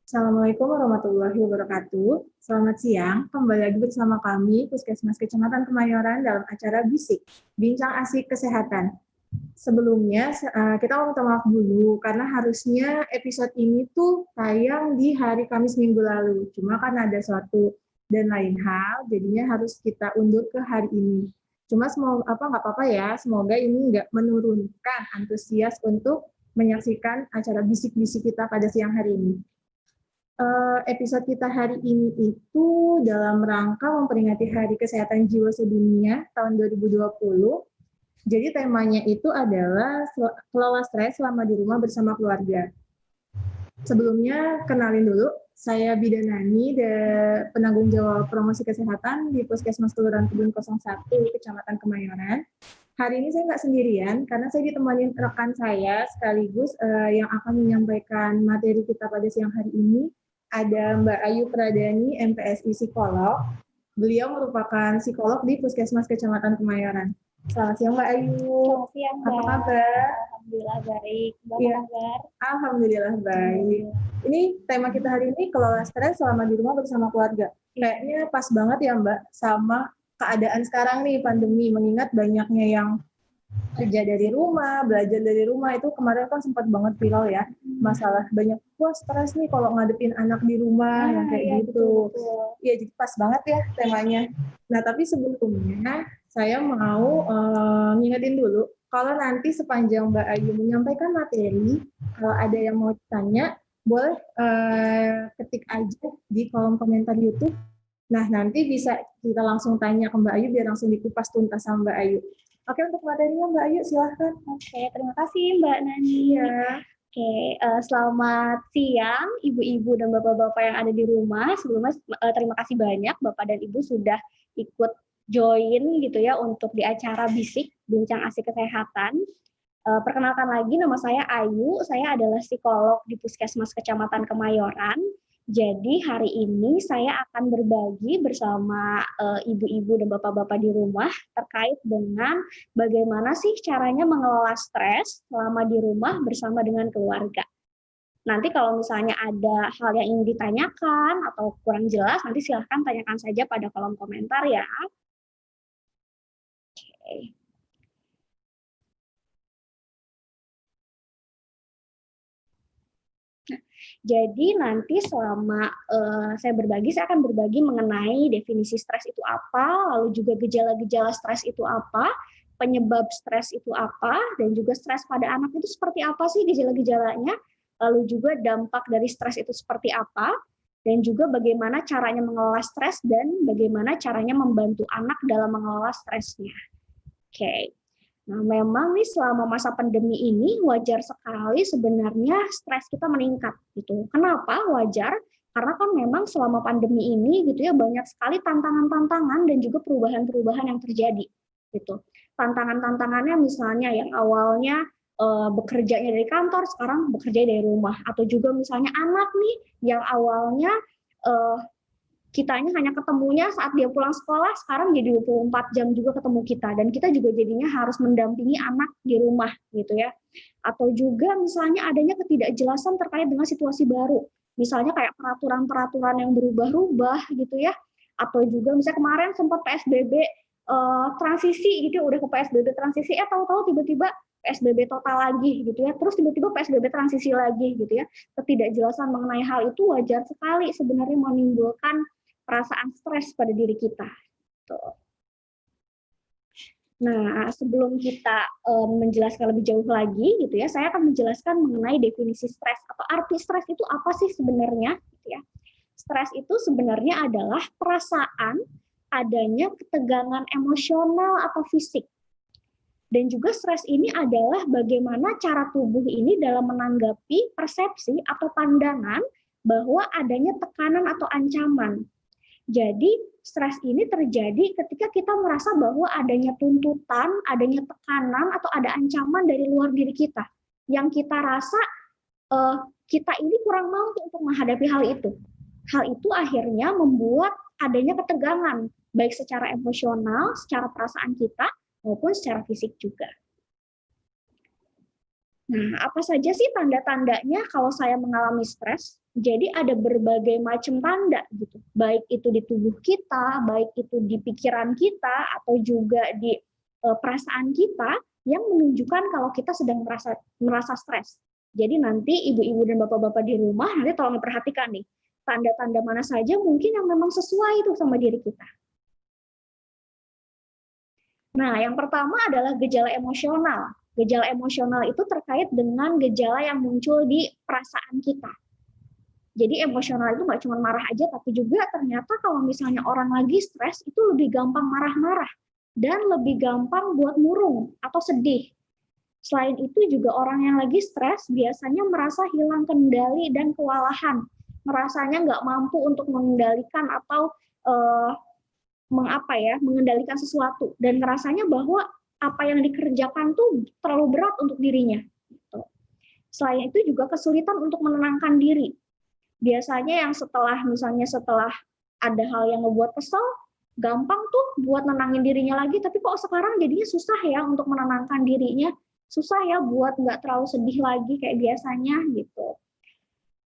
Assalamualaikum warahmatullahi wabarakatuh. Selamat siang, kembali lagi bersama kami, Puskesmas Kecamatan Kemayoran dalam acara Bisik, Bincang Asik Kesehatan. Sebelumnya, kita mau minta maaf dulu, karena harusnya episode ini tuh tayang di hari Kamis minggu lalu. Cuma karena ada suatu dan lain hal, jadinya harus kita undur ke hari ini. Cuma semoga nggak apa-apa ya, semoga ini nggak menurunkan antusias untuk menyaksikan acara bisik-bisik kita pada siang hari ini. Episode kita hari ini itu dalam rangka memperingati Hari Kesehatan Jiwa Sedunia tahun 2020. Jadi temanya itu adalah kelola stres selama di rumah bersama keluarga. Sebelumnya kenalin dulu, saya Bidanani, penanggung jawab promosi kesehatan di Puskesmas Kelurahan Kebun 01, Kecamatan Kemayoran. Hari ini saya nggak sendirian, karena saya ditemani rekan saya sekaligus yang akan menyampaikan materi kita pada siang hari ini. Ada Mbak Ayu Pradani, MPSI Psikolog. Beliau merupakan psikolog di Puskesmas Kecamatan Kemayoran. Selamat siang Mbak Ayu. Selamat siang Mbak. Apa kabar? Alhamdulillah baik. Mbak Ya. apa kabar? Alhamdulillah baik. Ini tema kita hari ini kelola stres selama di rumah bersama keluarga. Kayaknya pas banget ya Mbak sama keadaan sekarang nih pandemi, mengingat banyaknya yang kerja dari rumah, belajar dari rumah. Itu kemarin kan sempat banget viral ya, masalah banyak stres nih kalau ngadepin anak di rumah yang kayak gitu. Betul. Ya jadi pas banget ya temanya. Nah tapi sebelumnya saya mau ngingetin dulu, kalau nanti sepanjang Mbak Ayu menyampaikan materi, kalau ada yang mau tanya, boleh ketik aja di kolom komentar YouTube. Nah nanti bisa kita langsung tanya ke Mbak Ayu biar langsung dikupas tuntas sama Mbak Ayu. Oke, untuk materinya Mbak Ayu, silahkan. Oke, terima kasih Mbak Nani. Ya. Oke, selamat siang ibu-ibu dan bapak-bapak yang ada di rumah. Sebelumnya terima kasih banyak Bapak dan Ibu sudah ikut join gitu ya untuk di acara Bisik, Bincang Asik Kesehatan. Perkenalkan lagi, nama saya Ayu, saya adalah psikolog di Puskesmas Kecamatan Kemayoran. Jadi hari ini saya akan berbagi bersama ibu-ibu dan bapak-bapak di rumah terkait dengan bagaimana sih caranya mengelola stres selama di rumah bersama dengan keluarga. Nanti kalau misalnya ada hal yang ingin ditanyakan atau kurang jelas, nanti silahkan tanyakan saja pada kolom komentar ya. Oke. Jadi nanti selama saya akan berbagi mengenai definisi stres itu apa, lalu juga gejala-gejala stres itu apa, penyebab stres itu apa, dan juga stres pada anak itu seperti apa sih gejala-gejalanya, lalu juga dampak dari stres itu seperti apa, dan juga bagaimana caranya mengelola stres dan bagaimana caranya membantu anak dalam mengelola stresnya. Oke. Nah, memang nih selama masa pandemi ini wajar sekali sebenarnya stres kita meningkat gitu. Kenapa wajar? Karena kan memang selama pandemi ini gitu ya banyak sekali tantangan-tantangan dan juga perubahan-perubahan yang terjadi gitu. Tantangan-tantangannya misalnya yang awalnya bekerjanya dari kantor sekarang bekerja dari rumah, atau juga misalnya anak nih yang awalnya kitanya hanya ketemunya saat dia pulang sekolah, sekarang jadi 24 jam juga ketemu kita, dan kita juga jadinya harus mendampingi anak di rumah gitu ya. Atau juga misalnya adanya ketidakjelasan terkait dengan situasi baru, misalnya kayak peraturan-peraturan yang berubah-ubah gitu ya, atau juga misalnya kemarin sempat PSBB transisi gitu, udah ke PSBB transisi, tahu-tahu tiba-tiba PSBB total lagi gitu ya, terus tiba-tiba PSBB transisi lagi gitu ya. Ketidakjelasan mengenai hal itu wajar sekali sebenarnya menimbulkan perasaan stres pada diri kita. Tuh. Nah, sebelum kita menjelaskan lebih jauh lagi, gitu ya, saya akan menjelaskan mengenai definisi stres atau arti stres itu apa sih sebenarnya. Gitu ya. Stres itu sebenarnya adalah perasaan adanya ketegangan emosional atau fisik. Dan juga stres ini adalah bagaimana cara tubuh ini dalam menanggapi persepsi atau pandangan bahwa adanya tekanan atau ancaman. Jadi stres ini terjadi ketika kita merasa bahwa adanya tuntutan, adanya tekanan, atau ada ancaman dari luar diri kita. Yang kita rasa kita ini kurang mampu untuk menghadapi hal itu. Hal itu akhirnya membuat adanya ketegangan, baik secara emosional, secara perasaan kita, maupun secara fisik juga. Nah, apa saja sih tanda-tandanya kalau saya mengalami stres? Jadi ada berbagai macam tanda gitu. Baik itu di tubuh kita, baik itu di pikiran kita, atau juga di perasaan kita yang menunjukkan kalau kita sedang merasa stres. Jadi nanti ibu-ibu dan bapak-bapak di rumah nanti tolong perhatikan nih, tanda-tanda mana saja mungkin yang memang sesuai itu sama diri kita. Nah, yang pertama adalah gejala emosional. Gejala emosional itu terkait dengan gejala yang muncul di perasaan kita. Jadi emosional itu nggak cuma marah aja, tapi juga ternyata kalau misalnya orang lagi stres itu lebih gampang marah-marah dan lebih gampang buat murung atau sedih. Selain itu juga orang yang lagi stres biasanya merasa hilang kendali dan kewalahan, merasanya nggak mampu untuk mengendalikan atau mengendalikan sesuatu dan rasanya bahwa apa yang dikerjakan tuh terlalu berat untuk dirinya. Gitu. Selain itu juga kesulitan untuk menenangkan diri. Biasanya yang setelah ada hal yang ngebuat kesel, gampang tuh buat nenangin dirinya lagi, tapi kok sekarang jadinya susah ya untuk menenangkan dirinya, susah ya buat nggak terlalu sedih lagi kayak biasanya gitu.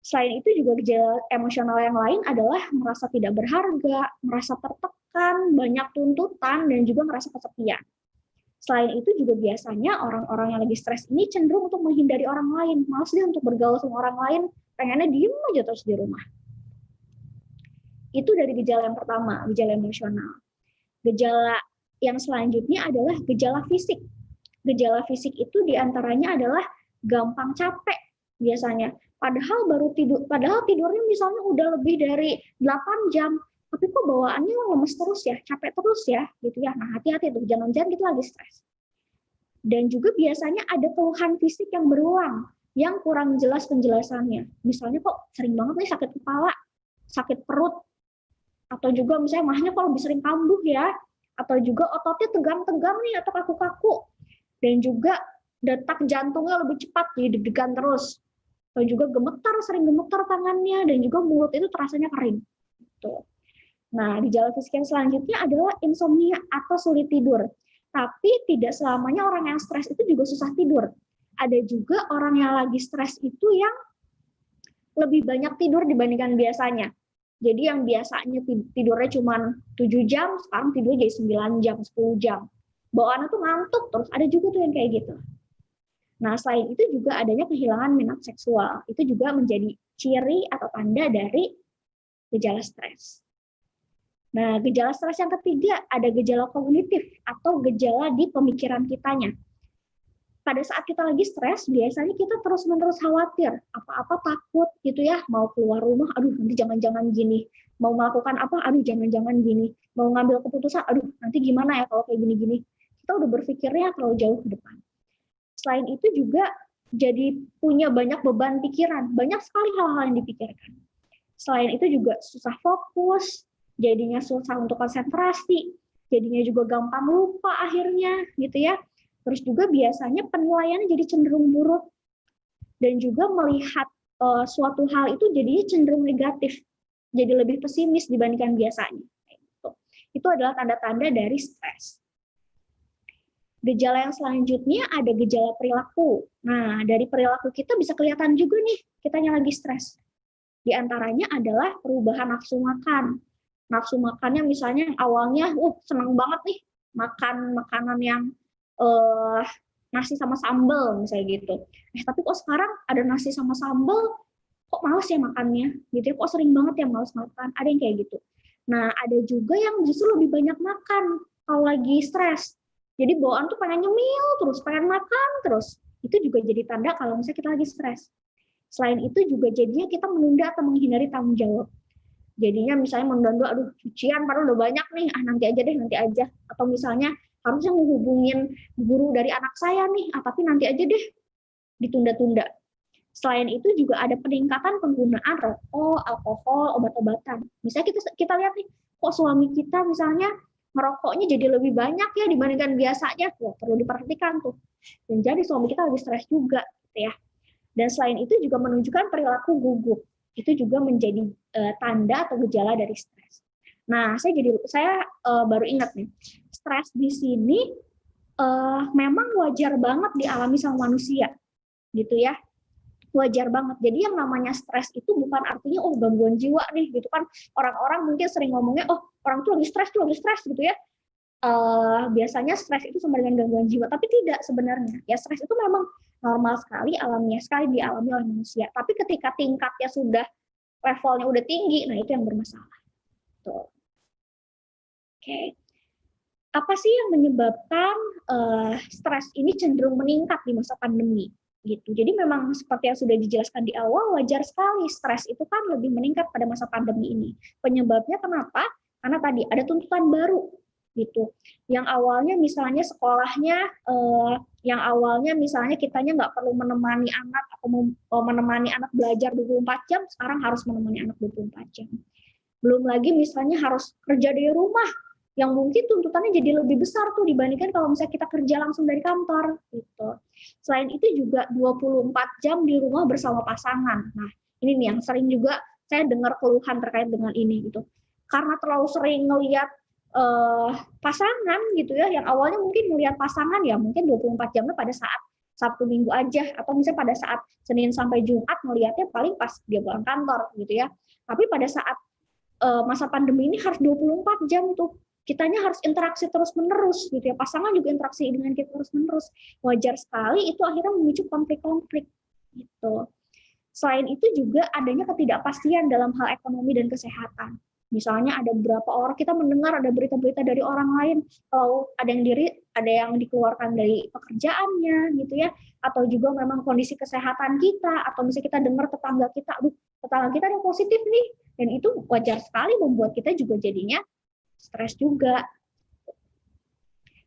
Selain itu juga gejala emosional yang lain adalah merasa tidak berharga, merasa tertekan, banyak tuntutan, dan juga merasa kesepian. Selain itu juga biasanya orang-orang yang lagi stres ini cenderung untuk menghindari orang lain, malas dia untuk bergaul sama orang lain, pengennya diem aja terus di rumah. Itu dari gejala yang pertama, gejala emosional. Gejala yang selanjutnya adalah gejala fisik. Gejala fisik itu diantaranya adalah gampang capek biasanya. Padahal tidurnya misalnya udah lebih dari 8 jam, tapi kok bawaannya lemes terus ya, capek terus ya, gitu ya. Nah, hati-hati tuh, jangan-jangan kita lagi stres. Dan juga biasanya ada keluhan fisik yang berulang, yang kurang jelas penjelasannya. Misalnya kok sering banget nih sakit kepala, sakit perut, atau juga misalnya mahnya kok lebih sering kambuh ya, atau juga ototnya tegang-tegang nih atau kaku-kaku, dan juga detak jantungnya lebih cepat, jadi deg-degan terus. Atau juga sering gemetar tangannya, dan juga mulut itu terasanya kering. Tuh. Nah, gejala fisik yang selanjutnya adalah insomnia atau sulit tidur. Tapi tidak selamanya orang yang stres itu juga susah tidur. Ada juga orang yang lagi stres itu yang lebih banyak tidur dibandingkan biasanya. Jadi yang biasanya tidurnya cuma 7 jam, sekarang tidurnya jadi 9 jam, 10 jam. Bawaannya tuh ngantuk terus, ada juga tuh yang kayak gitu. Nah, selain itu juga adanya kehilangan minat seksual. Itu juga menjadi ciri atau tanda dari gejala stres. Nah, gejala stres yang ketiga ada gejala kognitif atau gejala di pemikiran kitanya. Pada saat kita lagi stres, biasanya kita terus-menerus khawatir, apa-apa takut gitu ya, mau keluar rumah, aduh nanti jangan-jangan gini, mau melakukan apa, aduh jangan-jangan gini, mau ngambil keputusan, aduh nanti gimana ya kalau kayak gini-gini. Kita udah berpikirnya terlalu jauh ke depan. Selain itu juga jadi punya banyak beban pikiran, banyak sekali hal-hal yang dipikirkan. Selain itu juga susah fokus, jadinya susah untuk konsentrasi, jadinya juga gampang lupa akhirnya gitu ya. Terus juga biasanya penilaiannya jadi cenderung buruk, dan juga melihat suatu hal itu jadinya cenderung negatif, jadi lebih pesimis dibandingkan biasanya. Itu adalah tanda-tanda dari stres. Gejala yang selanjutnya ada gejala perilaku. Nah, dari perilaku kita bisa kelihatan juga nih kitanya lagi stres. Di antaranya adalah perubahan nafsu makan. Nafsu makannya misalnya awalnya senang banget nih makan makanan yang nasi sama sambal misalnya gitu. Tapi kok sekarang ada nasi sama sambal, kok males ya makannya gitu ya, kok sering banget ya males makan. Ada yang kayak gitu. Nah, ada juga yang justru lebih banyak makan kalau lagi stres. Jadi bawaan tuh pengen nyemil terus, pengen makan terus. Itu juga jadi tanda kalau misalnya kita lagi stres. Selain itu juga jadinya kita menunda atau menghindari tanggung jawab. Jadinya misalnya menunda, aduh cucian padahal udah banyak nih, nanti aja deh, nanti aja. Atau misalnya harusnya menghubungin guru dari anak saya nih, tapi nanti aja deh, ditunda-tunda. Selain itu juga ada peningkatan penggunaan rokok, alkohol, obat-obatan. Misalnya kita lihat nih, kok suami kita misalnya merokoknya jadi lebih banyak ya dibandingkan biasanya, perlu diperhatikan tuh. Dan jadi suami kita lebih stres juga, gitu ya. Dan selain itu juga menunjukkan perilaku gugup. Itu juga menjadi tanda atau gejala dari stres. Nah, saya baru ingat nih, stres di sini memang wajar banget dialami sama manusia. gitu ya. Wajar banget. Jadi yang namanya stres itu bukan artinya oh gangguan jiwa nih gitu kan. Orang-orang mungkin sering ngomongnya oh orang tuh lagi stres gitu ya. Biasanya stres itu sama dengan gangguan jiwa, tapi tidak sebenarnya. Ya stres itu memang normal sekali, alamiah sekali dialami oleh manusia. Tapi ketika tingkatnya sudah levelnya udah tinggi, nah itu yang bermasalah. Tuh. Oke. Apa sih yang menyebabkan stres ini cenderung meningkat di masa pandemi? Gitu. Jadi memang seperti yang sudah dijelaskan di awal, wajar sekali stres itu kan lebih meningkat pada masa pandemi ini. Penyebabnya kenapa? Karena tadi ada tuntutan baru gitu. Yang awalnya misalnya sekolahnya, yang awalnya misalnya kitanya nggak perlu menemani anak atau menemani anak belajar 24 jam, sekarang harus menemani anak 24 jam. Belum lagi misalnya harus kerja dari rumah, yang mungkin tuntutannya jadi lebih besar tuh dibandingkan kalau misalnya kita kerja langsung dari kantor gitu. Selain itu juga 24 jam di rumah bersama pasangan. Nah, ini nih yang sering juga saya dengar keluhan terkait dengan ini gitu. Karena terlalu sering ngelihat pasangan gitu ya, yang awalnya mungkin ngelihat pasangan ya mungkin 24 jamnya pada saat Sabtu Minggu aja, atau misalnya pada saat Senin sampai Jumat ngelihatnya paling pas dia pulang kantor gitu ya. Tapi pada saat masa pandemi ini harus 24 jam tuh. Kitanya harus interaksi terus-menerus gitu ya. Pasangan juga interaksi dengan kita terus-menerus. Wajar sekali itu akhirnya memicu konflik-konflik gitu. Selain itu juga adanya ketidakpastian dalam hal ekonomi dan kesehatan. Misalnya ada beberapa orang, kita mendengar ada berita-berita dari orang lain, kalau ada yang dikeluarkan dari pekerjaannya gitu ya, atau juga memang kondisi kesehatan kita, atau misalnya kita dengar tetangga kita, tetangga kita ada yang positif nih, dan itu wajar sekali membuat kita juga jadinya stres juga.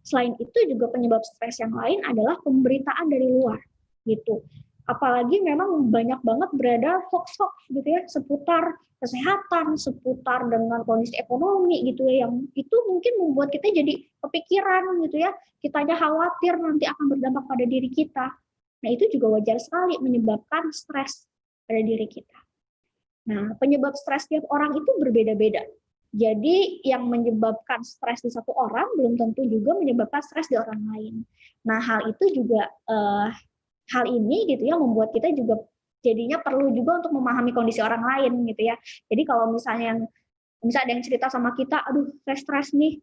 Selain itu juga penyebab stres yang lain adalah pemberitaan dari luar gitu. Apalagi memang banyak banget beredar hoax-hoax gitu ya seputar kesehatan, seputar dengan kondisi ekonomi gitu ya, yang itu mungkin membuat kita jadi kepikiran gitu ya, kitanya khawatir nanti akan berdampak pada diri kita. Nah itu juga wajar sekali menyebabkan stres pada diri kita. Nah penyebab stres tiap orang itu berbeda-beda. Jadi yang menyebabkan stres di satu orang belum tentu juga menyebabkan stres di orang lain. Nah hal itu juga hal ini gitu ya membuat kita juga jadinya perlu juga untuk memahami kondisi orang lain gitu ya. Jadi kalau misalnya ada yang cerita sama kita, aduh saya stres nih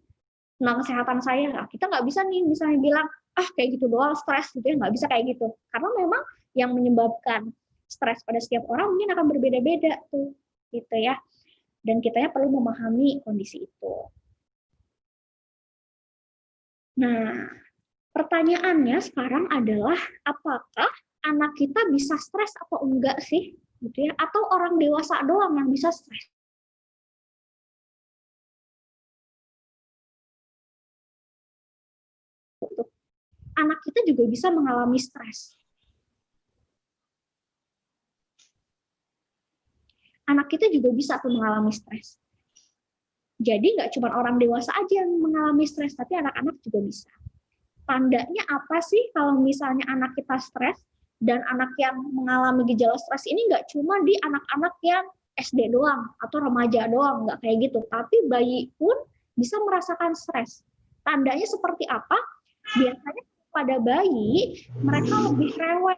tentang kesehatan saya, nah, kita nggak bisa nih misalnya bilang kayak gitu doang stres gitu ya, nggak bisa kayak gitu. Karena memang yang menyebabkan stres pada setiap orang mungkin akan berbeda-beda tuh gitu ya. Dan kitanya perlu memahami kondisi itu. Nah, pertanyaannya sekarang adalah apakah anak kita bisa stres atau enggak sih, gitu ya? Atau orang dewasa doang yang bisa stres? Anak kita juga bisa mengalami stres. Anak kita juga bisa tuh mengalami stres. Jadi nggak cuma orang dewasa aja yang mengalami stres, tapi anak-anak juga bisa. Tandanya apa sih kalau misalnya anak kita stres? Dan anak yang mengalami gejala stres ini nggak cuma di anak-anak yang SD doang atau remaja doang, nggak kayak gitu. Tapi bayi pun bisa merasakan stres. Tandanya seperti apa? Biasanya pada bayi mereka lebih rewel.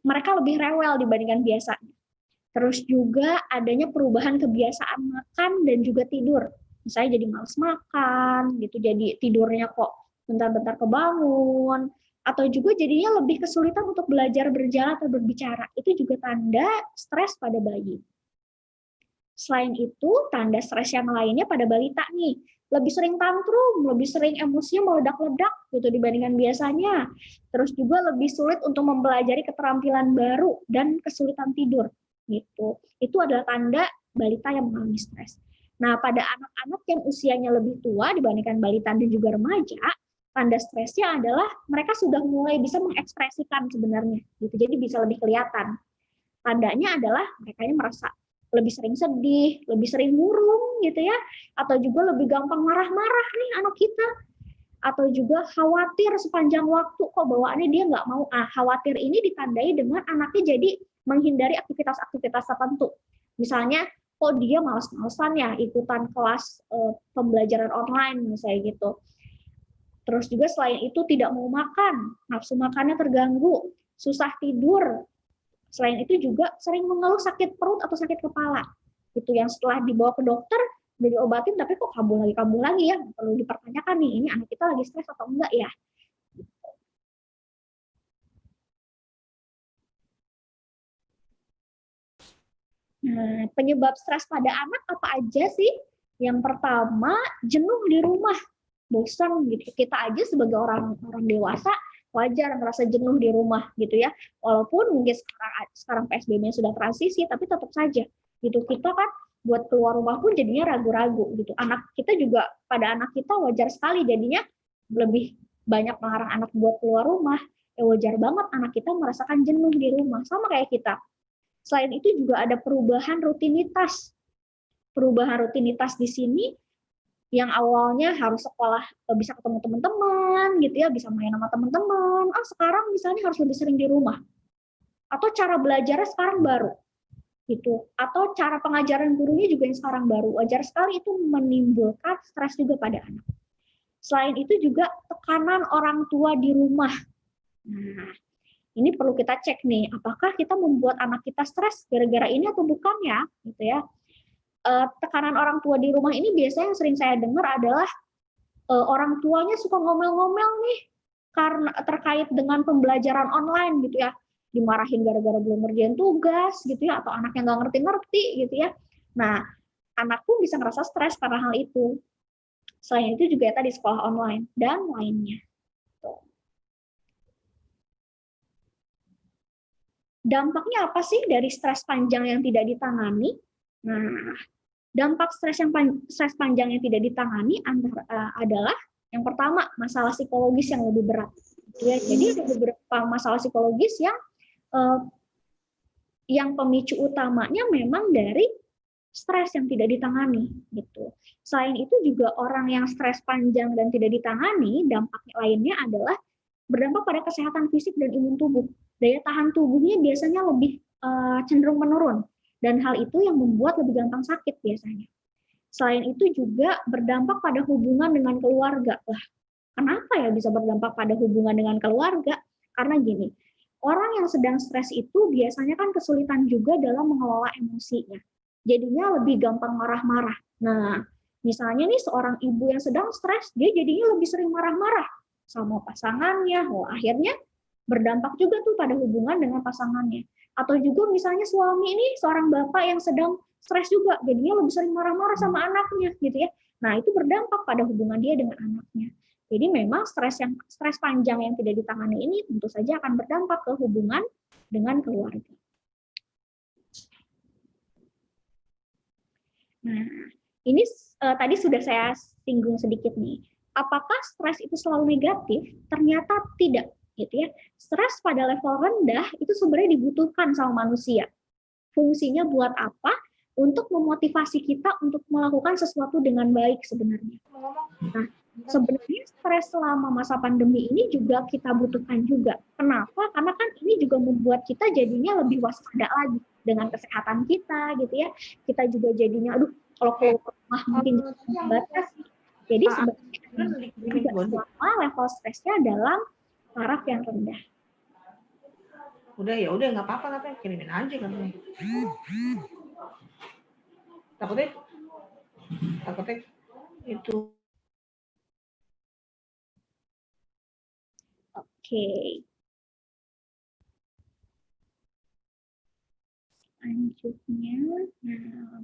Mereka lebih rewel dibandingkan biasanya. Terus juga adanya perubahan kebiasaan makan dan juga tidur. Misalnya jadi malas makan, gitu, jadi tidurnya kok bentar-bentar kebangun, atau juga jadinya lebih kesulitan untuk belajar berjalan atau berbicara. Itu juga tanda stres pada bayi. Selain itu, tanda stres yang lainnya pada balita nih, lebih sering tantrum, lebih sering emosinya meledak-ledak gitu dibandingkan biasanya. Terus juga lebih sulit untuk mempelajari keterampilan baru dan kesulitan tidur. Gitu. Itu adalah tanda balita yang mengalami stres. Nah, pada anak-anak yang usianya lebih tua dibandingkan balita dan juga remaja, tanda stresnya adalah mereka sudah mulai bisa mengekspresikan sebenarnya, gitu. Jadi bisa lebih kelihatan. Tandanya adalah mereka merasa lebih sering sedih, lebih sering murung, gitu ya, atau juga lebih gampang marah-marah nih anak kita, atau juga khawatir sepanjang waktu kok bawaannya dia nggak mau. Khawatir ini ditandai dengan anaknya jadi menghindari aktivitas-aktivitas tertentu. Misalnya kok dia malas-malesan ya ikutan kelas pembelajaran online misalnya gitu. Terus juga selain itu tidak mau makan, nafsu makannya terganggu, susah tidur. Selain itu juga sering mengeluh sakit perut atau sakit kepala. Itu yang setelah dibawa ke dokter, udah diobatin tapi kok kambuh lagi ya. Perlu dipertanyakan nih, ini anak kita lagi stres atau enggak ya? Nah, penyebab stres pada anak apa aja sih? Yang pertama, jenuh di rumah, bosan gitu. Kita aja sebagai orang dewasa wajar merasa jenuh di rumah gitu ya. Walaupun mungkin sekarang PSBB sudah transisi, tapi tetap saja gitu kita kan buat keluar rumah pun jadinya ragu-ragu gitu. Anak kita juga pada anak kita wajar sekali jadinya lebih banyak melarang anak buat keluar rumah. Ya wajar banget anak kita merasakan jenuh di rumah sama kayak kita. Selain itu juga ada perubahan rutinitas. Perubahan rutinitas di sini yang awalnya harus sekolah bisa ketemu teman-teman gitu ya, bisa main sama teman-teman. Sekarang misalnya harus lebih sering di rumah. Atau cara belajarnya sekarang baru. Gitu. Atau cara pengajaran gurunya juga yang sekarang baru. Wajar sekali itu menimbulkan stres juga pada anak. Selain itu juga tekanan orang tua di rumah. Nah, ini perlu kita cek nih, apakah kita membuat anak kita stres gara-gara ini atau bukan ya, gitu ya. Tekanan orang tua di rumah ini biasanya yang sering saya dengar adalah orang tuanya suka ngomel-ngomel nih karena terkait dengan pembelajaran online gitu ya, dimarahin gara-gara belum ngerjain tugas gitu ya, atau anaknya nggak ngerti-ngerti gitu ya. Nah, anak pun bisa ngerasa stres karena hal itu. Selain itu juga ya tadi sekolah online dan lainnya. Dampaknya apa sih dari stres panjang yang tidak ditangani? Nah, dampak stres panjang yang tidak ditangani adalah yang pertama masalah psikologis yang lebih berat. Ya, jadi ada beberapa masalah psikologis yang pemicu utamanya memang dari stres yang tidak ditangani gitu. Selain itu juga orang yang stres panjang dan tidak ditangani, dampak lainnya adalah berdampak pada kesehatan fisik dan imun tubuh. Daya tahan tubuhnya biasanya lebih cenderung menurun, dan hal itu yang membuat lebih gampang sakit biasanya. Selain itu juga berdampak pada hubungan dengan keluarga. Lah, kenapa ya bisa berdampak pada hubungan dengan keluarga? Karena gini, orang yang sedang stres itu biasanya kan kesulitan juga dalam mengelola emosinya. Jadinya lebih gampang marah-marah. Nah, misalnya nih seorang ibu yang sedang stres, dia jadinya lebih sering marah-marah sama pasangannya. Akhirnya berdampak juga tuh pada hubungan dengan pasangannya. Atau juga misalnya suami ini seorang bapak yang sedang stres juga, jadinya lebih sering marah-marah sama anaknya gitu ya. Nah, itu berdampak pada hubungan dia dengan anaknya. Jadi memang stres panjang yang tidak ditangani ini tentu saja akan berdampak ke hubungan dengan keluarga. Nah, ini tadi sudah saya singgung sedikit nih. Apakah stres itu selalu negatif? Ternyata tidak, gitu ya. Stres pada level rendah itu sebenarnya dibutuhkan sama manusia. Fungsinya buat apa? Untuk memotivasi kita untuk melakukan sesuatu dengan baik sebenarnya. Nah, sebenarnya stres selama masa pandemi ini juga kita butuhkan juga. Kenapa? Karena kan ini juga membuat kita jadinya lebih waspada lagi dengan kesehatan kita, gitu ya. Kita juga jadinya, kalau keluar rumah mungkin batas. Jadi sebenarnya selama level stresnya dalam taraf yang rendah. Udah ya udah nggak apa-apa kirimin aja katanya. Takutnya itu. Oke. Selanjutnya, nah,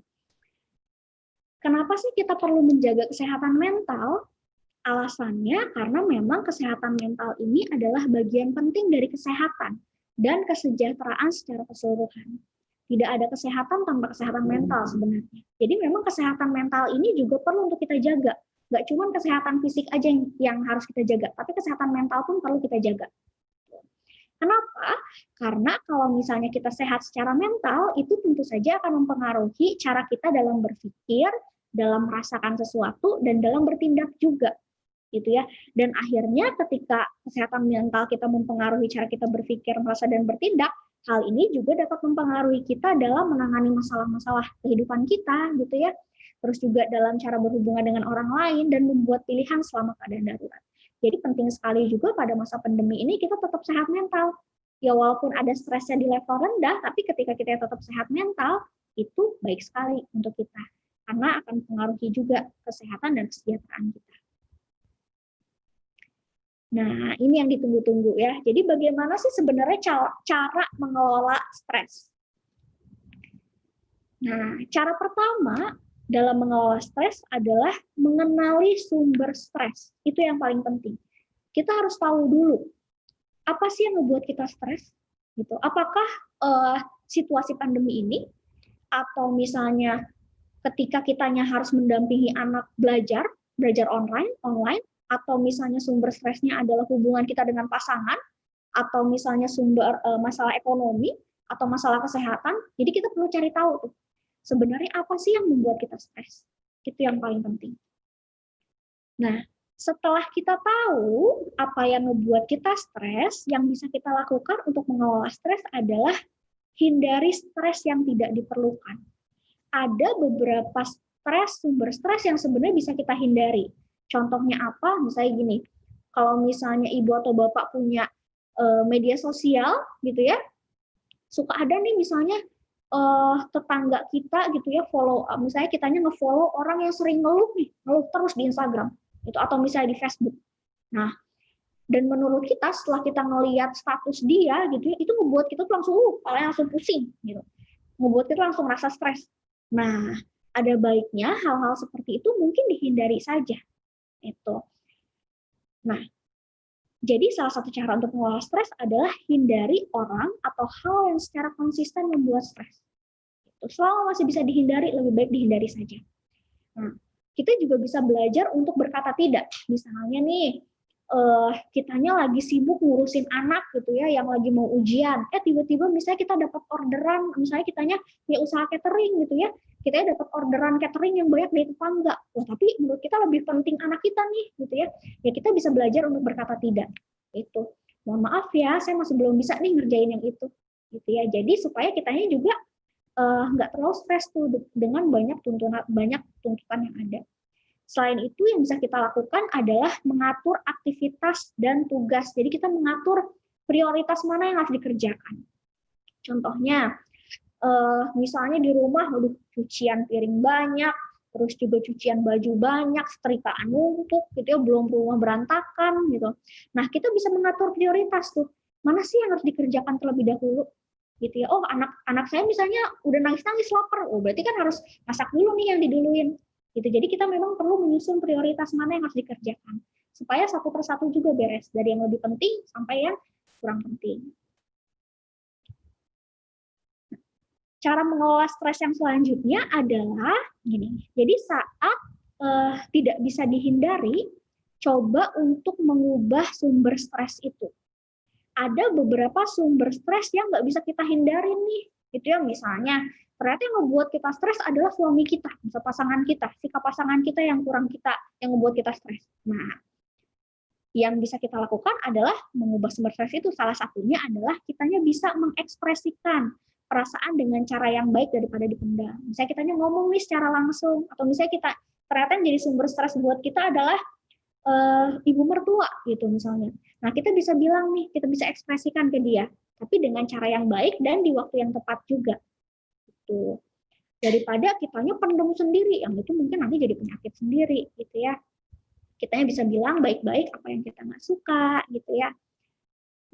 kenapa sih kita perlu menjaga kesehatan mental? Alasannya karena memang kesehatan mental ini adalah bagian penting dari kesehatan dan kesejahteraan secara keseluruhan. Tidak ada kesehatan tanpa kesehatan mental sebenarnya. Jadi memang kesehatan mental ini juga perlu untuk kita jaga. Nggak cuma kesehatan fisik aja yang harus kita jaga, tapi kesehatan mental pun perlu kita jaga. Kenapa? Karena kalau misalnya kita sehat secara mental, itu tentu saja akan mempengaruhi cara kita dalam berpikir, dalam merasakan sesuatu, dan dalam bertindak juga. Gitu ya. Dan akhirnya ketika kesehatan mental kita mempengaruhi cara kita berpikir, merasa, dan bertindak, Hal ini juga dapat mempengaruhi kita dalam menangani masalah-masalah kehidupan kita, gitu ya. Terus juga dalam cara berhubungan dengan orang lain dan membuat pilihan selama keadaan darurat. Jadi penting sekali juga pada masa pandemi ini kita tetap sehat mental. Ya walaupun ada stresnya di level rendah, tapi ketika kita tetap sehat mental, itu baik sekali untuk kita. Karena akan mempengaruhi juga kesehatan dan kesejahteraan kita. Nah, ini yang ditunggu-tunggu ya. Jadi bagaimana sih sebenarnya cara mengelola stres? Nah, cara pertama dalam mengelola stres adalah mengenali sumber stres. Itu yang paling penting. Kita harus tahu dulu, apa sih yang membuat kita stres? Gitu. Apakah situasi pandemi ini, atau misalnya ketika kitanya harus mendampingi anak belajar online, atau misalnya sumber stresnya adalah hubungan kita dengan pasangan, atau misalnya sumber masalah ekonomi, atau masalah kesehatan. Jadi kita perlu cari tahu tuh, sebenarnya apa sih yang membuat kita stres? Itu yang paling penting. Nah, setelah kita tahu apa yang membuat kita stres, yang bisa kita lakukan untuk mengelola stres adalah hindari stres yang tidak diperlukan. Ada beberapa sumber stres yang sebenarnya bisa kita hindari. Contohnya apa? Misalnya gini, kalau misalnya ibu atau bapak punya media sosial gitu ya, suka ada nih misalnya tetangga kita gitu ya follow, misalnya kitanya nge-follow orang yang sering ngeluh terus di Instagram itu, atau misalnya di Facebook. Nah, dan menurut kita setelah kita ngelihat status dia gitu ya, itu membuat kita tuh langsung pusing gitu, membuat kita langsung merasa stres. Nah, ada baiknya hal-hal seperti itu mungkin dihindari saja. Itu. Nah, jadi salah satu cara untuk mengelola stres adalah hindari orang atau hal yang secara konsisten membuat stres. Selama masih bisa dihindari, lebih baik dihindari saja. Nah, kita juga bisa belajar untuk berkata tidak. Misalnya nih, kitanya lagi sibuk ngurusin anak gitu ya, yang lagi mau ujian. Tiba-tiba misalnya kita dapat orderan, misalnya kitanya punya usaha catering gitu ya, kita dapat orderan catering yang banyak dari tetangga. Tapi menurut kita lebih penting anak kita nih gitu ya. Ya kita bisa belajar untuk berkata tidak. Itu. Mohon maaf ya, saya masih belum bisa nih ngerjain yang itu. Gitu ya. Jadi supaya kitanya juga nggak terlalu stres tuh dengan banyak tuntutan yang ada. Selain itu, yang bisa kita lakukan adalah mengatur aktivitas dan tugas. Jadi kita mengatur prioritas mana yang harus dikerjakan. Contohnya, misalnya di rumah, cucian piring banyak, terus juga cucian baju banyak, setrikaan numpuk, gitu ya, belum rumah berantakan, gitu. Nah, kita bisa mengatur prioritas tuh. Mana sih yang harus dikerjakan terlebih dahulu? Gitu ya. Oh, anak saya misalnya udah nangis-nangis lapar. Oh, berarti kan harus masak dulu nih yang diduluin. Gitu. Jadi kita memang perlu menyusun prioritas mana yang harus dikerjakan supaya satu persatu juga beres, dari yang lebih penting sampai yang kurang penting. Cara mengelola stres yang selanjutnya adalah gini. Jadi saat tidak bisa dihindari, coba untuk mengubah sumber stres itu. Ada beberapa sumber stres yang nggak bisa kita hindarin nih, gitu ya. Misalnya ternyata yang membuat kita stres adalah suami kita, misal pasangan kita, sikap pasangan kita yang kurang kita, yang membuat kita stres. Nah, yang bisa kita lakukan adalah mengubah sumber stres itu. Salah satunya adalah kitanya bisa mengekspresikan perasaan dengan cara yang baik daripada dipendam. Misalnya kitanya ngomong nih secara langsung, atau misalnya kita ternyata yang jadi sumber stres buat kita adalah ibu mertua gitu misalnya. Nah, kita bisa bilang nih, kita bisa ekspresikan ke dia, tapi dengan cara yang baik dan di waktu yang tepat juga. Gitu. Daripada kitanya pendem sendiri, yang itu mungkin nanti jadi penyakit sendiri gitu ya. Kitanya bisa bilang baik-baik apa yang kita nggak suka gitu ya.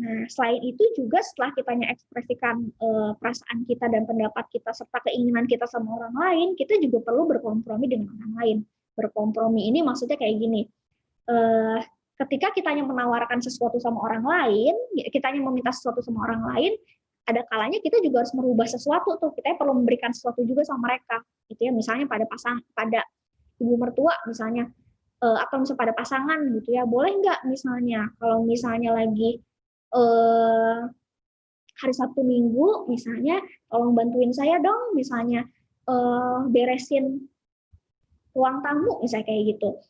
Nah, selain itu juga setelah kitanya ekspresikan perasaan kita dan pendapat kita serta keinginan kita sama orang lain, kita juga perlu berkompromi dengan orang lain. Berkompromi ini maksudnya kayak gini. Ketika kitanya menawarkan sesuatu sama orang lain, kitanya meminta sesuatu sama orang lain, ada kalanya kita juga harus merubah sesuatu tuh. Kita perlu memberikan sesuatu juga sama mereka, gitu ya. Misalnya pada ibu mertua misalnya, atau misalnya pada pasangan gitu ya. Boleh nggak misalnya kalau misalnya lagi hari Sabtu Minggu misalnya, tolong bantuin saya dong misalnya beresin ruang tamu misalnya kayak gitu.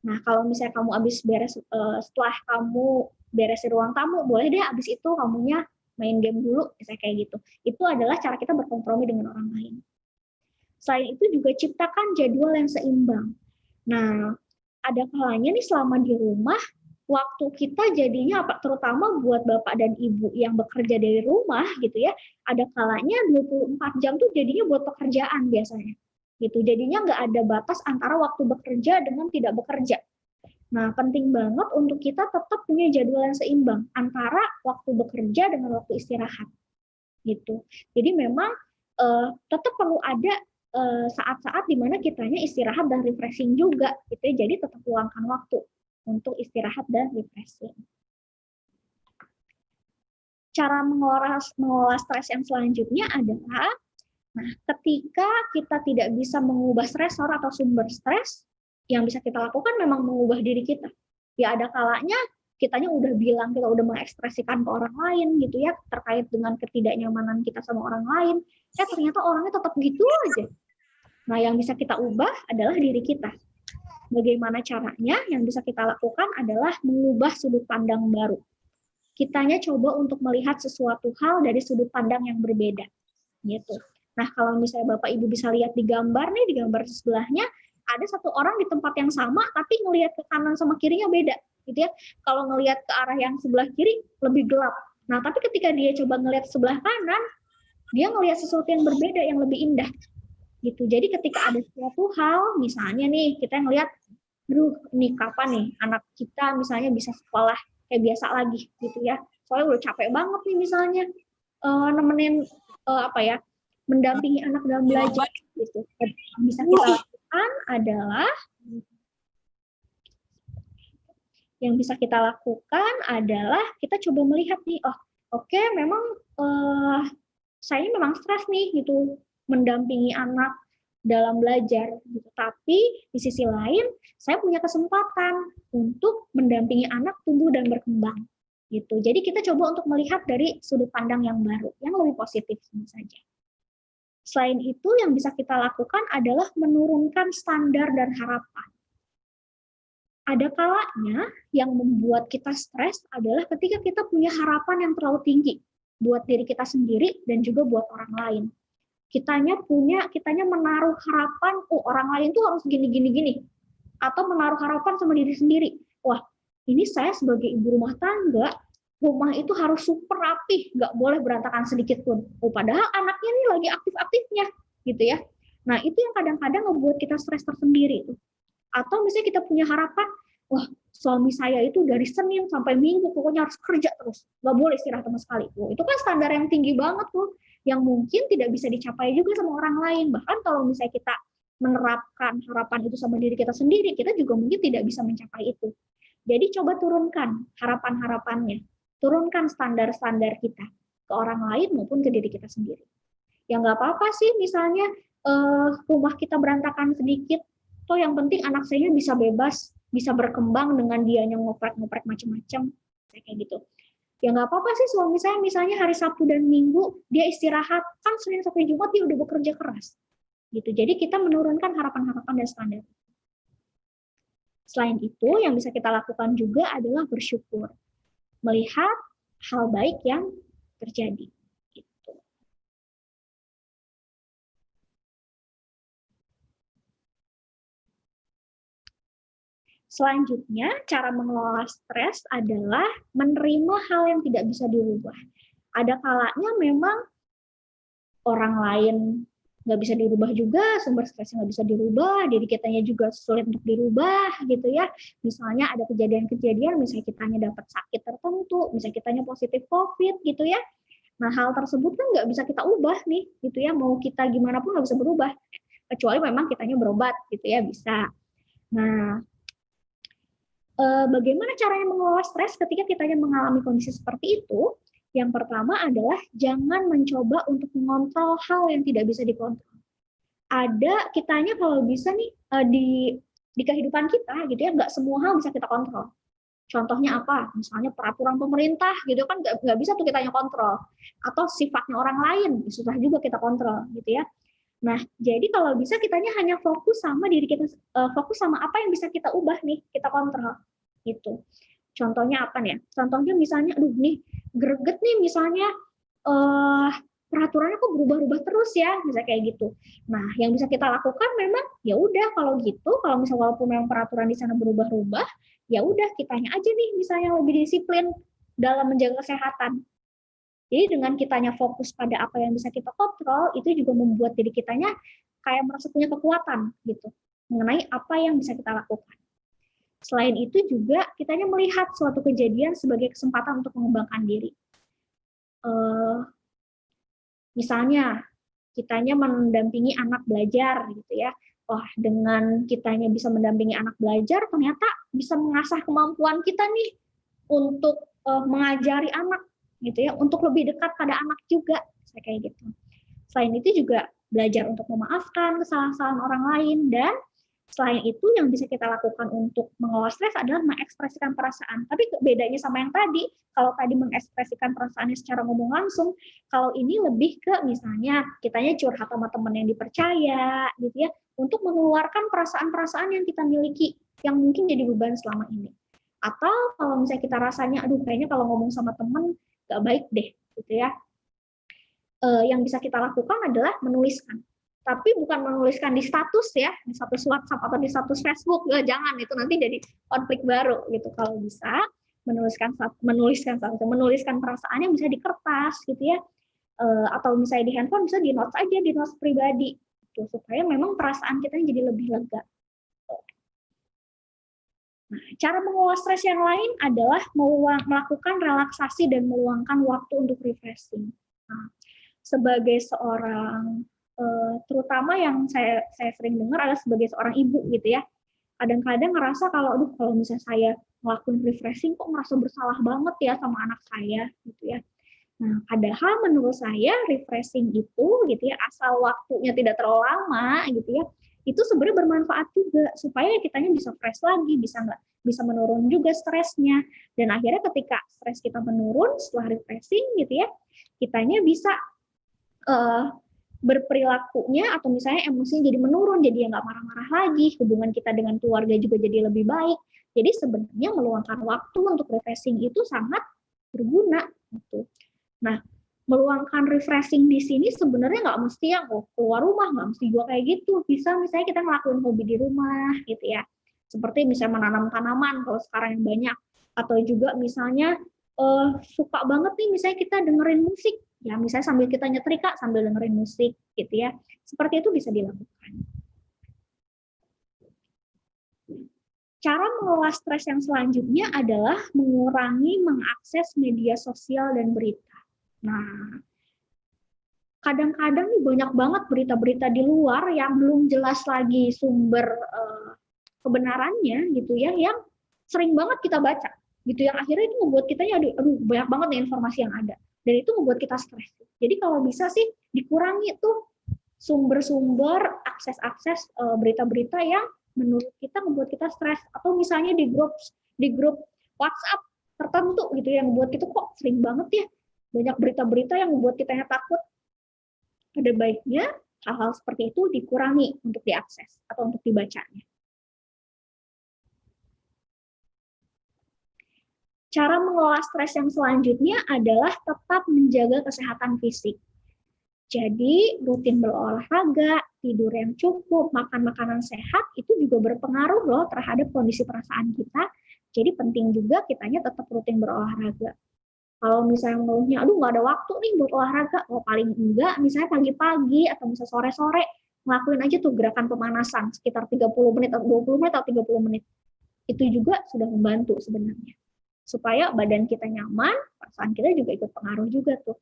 Nah, kalau misalnya kamu habis beres, setelah kamu beresin ruang tamu, boleh deh habis itu kamunya main game dulu, misalnya kayak gitu. Itu adalah cara kita berkompromi dengan orang lain. Selain itu juga ciptakan jadwal yang seimbang. Nah, ada kalanya nih selama di rumah, waktu kita jadinya terutama buat bapak dan ibu yang bekerja dari rumah gitu ya, ada kalanya 24 jam tuh jadinya buat pekerjaan biasanya. Gitu. Jadinya nggak ada batas antara waktu bekerja dengan tidak bekerja. Nah, penting banget untuk kita tetap punya jadwal yang seimbang antara waktu bekerja dengan waktu istirahat. Gitu. Jadi memang tetap perlu ada saat-saat di mana kitanya istirahat dan refreshing juga, gitu ya. Jadi tetap luangkan waktu untuk istirahat dan refreshing. Cara mengelola stres yang selanjutnya adalah, nah, ketika kita tidak bisa mengubah stresor atau sumber stres, yang bisa kita lakukan memang mengubah diri kita. Ya ada kalanya kitanya udah bilang, kita udah mengekspresikan ke orang lain gitu ya, terkait dengan ketidaknyamanan kita sama orang lain, ternyata orangnya tetap gitu aja. Nah, yang bisa kita ubah adalah diri kita. Bagaimana caranya? Yang bisa kita lakukan adalah mengubah sudut pandang baru. Kitanya coba untuk melihat sesuatu hal dari sudut pandang yang berbeda. Gitu. Nah, kalau misalnya Bapak Ibu bisa lihat di gambar nih, di gambar sebelahnya, ada satu orang di tempat yang sama, tapi ngelihat ke kanan sama kirinya beda. Gitu ya. Kalau ngelihat ke arah yang sebelah kiri, lebih gelap. Nah, tapi ketika dia coba ngelihat sebelah kanan, dia ngelihat sesuatu yang berbeda, yang lebih indah. Gitu. Jadi ketika ada suatu hal, misalnya nih kita ngelihat, ini kapan nih anak kita misalnya bisa sekolah kayak biasa lagi, gitu ya. Soalnya udah capek banget nih misalnya nemenin mendampingi anak dalam belajar, gitu. Yang bisa kita lakukan adalah kita coba melihat nih, oke, memang saya memang stres nih gitu mendampingi anak dalam belajar gitu. Tapi di sisi lain saya punya kesempatan untuk mendampingi anak tumbuh dan berkembang gitu. Jadi kita coba untuk melihat dari sudut pandang yang baru, yang lebih positif saja. Selain itu yang bisa kita lakukan adalah menurunkan standar dan harapan. Ada kalanya yang membuat kita stres adalah ketika kita punya harapan yang terlalu tinggi buat diri kita sendiri dan juga buat orang lain. Kitanya menaruh harapan, orang lain tuh harus gini, atau menaruh harapan sama diri sendiri. Wah, ini saya sebagai ibu rumah tangga, rumah itu harus super rapih, nggak boleh berantakan sedikit pun. Padahal anaknya nih lagi aktif-aktifnya, gitu ya. Nah, itu yang kadang-kadang ngebuat kita stres tersendiri. Atau misalnya kita punya harapan, wah, suami saya itu dari Senin sampai Minggu pokoknya harus kerja terus, nggak boleh istirahat sama sekali. Itu kan standar yang tinggi banget tuh, yang mungkin tidak bisa dicapai juga sama orang lain. Bahkan kalau misalnya kita menerapkan harapan itu sama diri kita sendiri, kita juga mungkin tidak bisa mencapai itu. Jadi coba turunkan harapan-harapannya, turunkan standar-standar kita ke orang lain maupun ke diri kita sendiri. Ya nggak apa-apa sih misalnya rumah kita berantakan sedikit, toh yang penting anak saya bisa bebas, bisa berkembang dengan dianya ngoprek-ngoprek macam-macam, kayak gitu. Ya nggak apa-apa sih suami saya misalnya hari Sabtu dan Minggu dia istirahat, kan Senin sampai Jumat dia udah bekerja keras. Gitu. Jadi kita menurunkan harapan-harapan dan standar. Selain itu, yang bisa kita lakukan juga adalah bersyukur. Melihat hal baik yang terjadi. Gitu. Selanjutnya, cara mengelola stres adalah menerima hal yang tidak bisa dirubah. Ada kalanya memang orang lain nggak bisa dirubah juga, sumber stresnya nggak bisa dirubah, diri kitanya juga sulit untuk dirubah, gitu ya. Misalnya ada kejadian-kejadian, misalnya kitanya dapat sakit tertentu, misalnya kitanya positif COVID, gitu ya. Nah, hal tersebut kan nggak bisa kita ubah nih, gitu ya. Mau kita gimana pun nggak bisa berubah, kecuali memang kitanya berobat, gitu ya, bisa. Nah, bagaimana caranya mengelola stres ketika kitanya mengalami kondisi seperti itu? Yang pertama adalah jangan mencoba untuk mengontrol hal yang tidak bisa dikontrol. Ada kitanya kalau bisa nih di kehidupan kita gitu ya, nggak semua hal bisa kita kontrol. Contohnya apa? Misalnya peraturan pemerintah gitu kan nggak bisa tuh kitanya kontrol. Atau sifatnya orang lain susah juga kita kontrol gitu ya. Nah, jadi kalau bisa kitanya hanya fokus sama diri kita, fokus sama apa yang bisa kita ubah nih, kita kontrol gitu. Contohnya apa nih? Contohnya misalnya, aduh nih greget nih misalnya peraturannya kok berubah-ubah terus ya, misalnya kayak gitu. Nah, yang bisa kita lakukan memang ya udah kalau gitu, kalau misalnya walaupun memang peraturan di sana berubah-ubah, ya udah kitanya aja nih misalnya lebih disiplin dalam menjaga kesehatan. Jadi dengan kitanya fokus pada apa yang bisa kita kontrol, itu juga membuat diri kitanya kayak merasa punya kekuatan gitu mengenai apa yang bisa kita lakukan. Selain itu juga kitanya melihat suatu kejadian sebagai kesempatan untuk mengembangkan diri. Misalnya kitanya mendampingi anak belajar gitu ya. Wah, dengan kitanya bisa mendampingi anak belajar, ternyata bisa mengasah kemampuan kita nih untuk mengajari anak gitu ya, untuk lebih dekat pada anak juga, kayak gitu. Selain itu juga belajar untuk memaafkan kesalahan orang lain, dan selain itu yang bisa kita lakukan untuk mengelola stres adalah mengekspresikan perasaan. Tapi bedanya sama yang tadi, kalau tadi mengekspresikan perasaannya secara ngomong langsung, kalau ini lebih ke misalnya kitanya curhat sama teman yang dipercaya gitu ya, untuk mengeluarkan perasaan-perasaan yang kita miliki yang mungkin jadi beban selama ini. Atau kalau misalnya kita rasanya, aduh kayaknya kalau ngomong sama teman gak baik deh gitu ya, yang bisa kita lakukan adalah menuliskan. Tapi bukan menuliskan di status ya, di status WhatsApp atau di status Facebook, jangan, itu nanti jadi konflik baru gitu. Kalau bisa menuliskan perasaan yang bisa di kertas gitu ya, atau misalnya di handphone, bisa di notes aja, di notes pribadi gitu, supaya memang perasaan kita jadi lebih lega. Nah, cara mengelola stres yang lain adalah melakukan relaksasi dan meluangkan waktu untuk refreshing. Nah, sebagai seorang terutama yang saya sering dengar adalah sebagai seorang ibu gitu ya, kadang-kadang ngerasa kalau misalnya saya ngelakuin refreshing kok merasa bersalah banget ya sama anak saya gitu ya. Nah, padahal menurut saya refreshing itu gitu ya, asal waktunya tidak terlalu lama gitu ya, itu sebenarnya bermanfaat juga supaya kitanya bisa fresh lagi, bisa menurun juga stresnya, dan akhirnya ketika stres kita menurun setelah refreshing gitu ya, kitanya bisa berperilakunya atau misalnya emosinya jadi menurun, jadi nggak marah-marah lagi, hubungan kita dengan keluarga juga jadi lebih baik. Jadi sebenarnya meluangkan waktu untuk refreshing itu sangat berguna gitu. Nah, meluangkan refreshing di sini sebenarnya nggak mesti yang keluar rumah, nggak mesti juga kayak gitu. Bisa misalnya kita ngelakuin hobi di rumah gitu ya, seperti misalnya menanam tanaman kalau sekarang yang banyak, atau juga misalnya suka banget nih misalnya kita dengerin musik ya, misalnya sambil kita nyetrika sambil dengerin musik gitu ya, seperti itu bisa dilakukan. Cara mengelola stres yang selanjutnya adalah mengurangi mengakses media sosial dan berita. Nah, kadang-kadang nih banyak banget berita-berita di luar yang belum jelas lagi sumber kebenarannya gitu ya, yang sering banget kita baca gitu, yang akhirnya itu membuat kita aduh banyak banget nih informasi yang ada, dan itu membuat kita stres. Jadi kalau bisa sih dikurangi tuh sumber-sumber akses berita-berita yang menurut kita membuat kita stres, atau misalnya di grup WhatsApp tertentu gitu yang membuat kita kok sering banget ya banyak berita-berita yang membuat kita takut. Ada baiknya hal-hal seperti itu dikurangi untuk diakses atau untuk dibacanya. Cara mengelola stres yang selanjutnya adalah tetap menjaga kesehatan fisik. Jadi rutin berolahraga, tidur yang cukup, makan makanan sehat itu juga berpengaruh loh terhadap kondisi perasaan kita. Jadi penting juga kitanya tetap rutin berolahraga. Kalau misalnya mengeluhnya, aduh nggak ada waktu nih buat olahraga, paling enggak misalnya pagi-pagi atau misalnya sore-sore ngelakuin aja tuh gerakan pemanasan sekitar 30 menit atau 20 menit atau 30 menit. Itu juga sudah membantu sebenarnya. Supaya badan kita nyaman, perasaan kita juga ikut pengaruh juga tuh.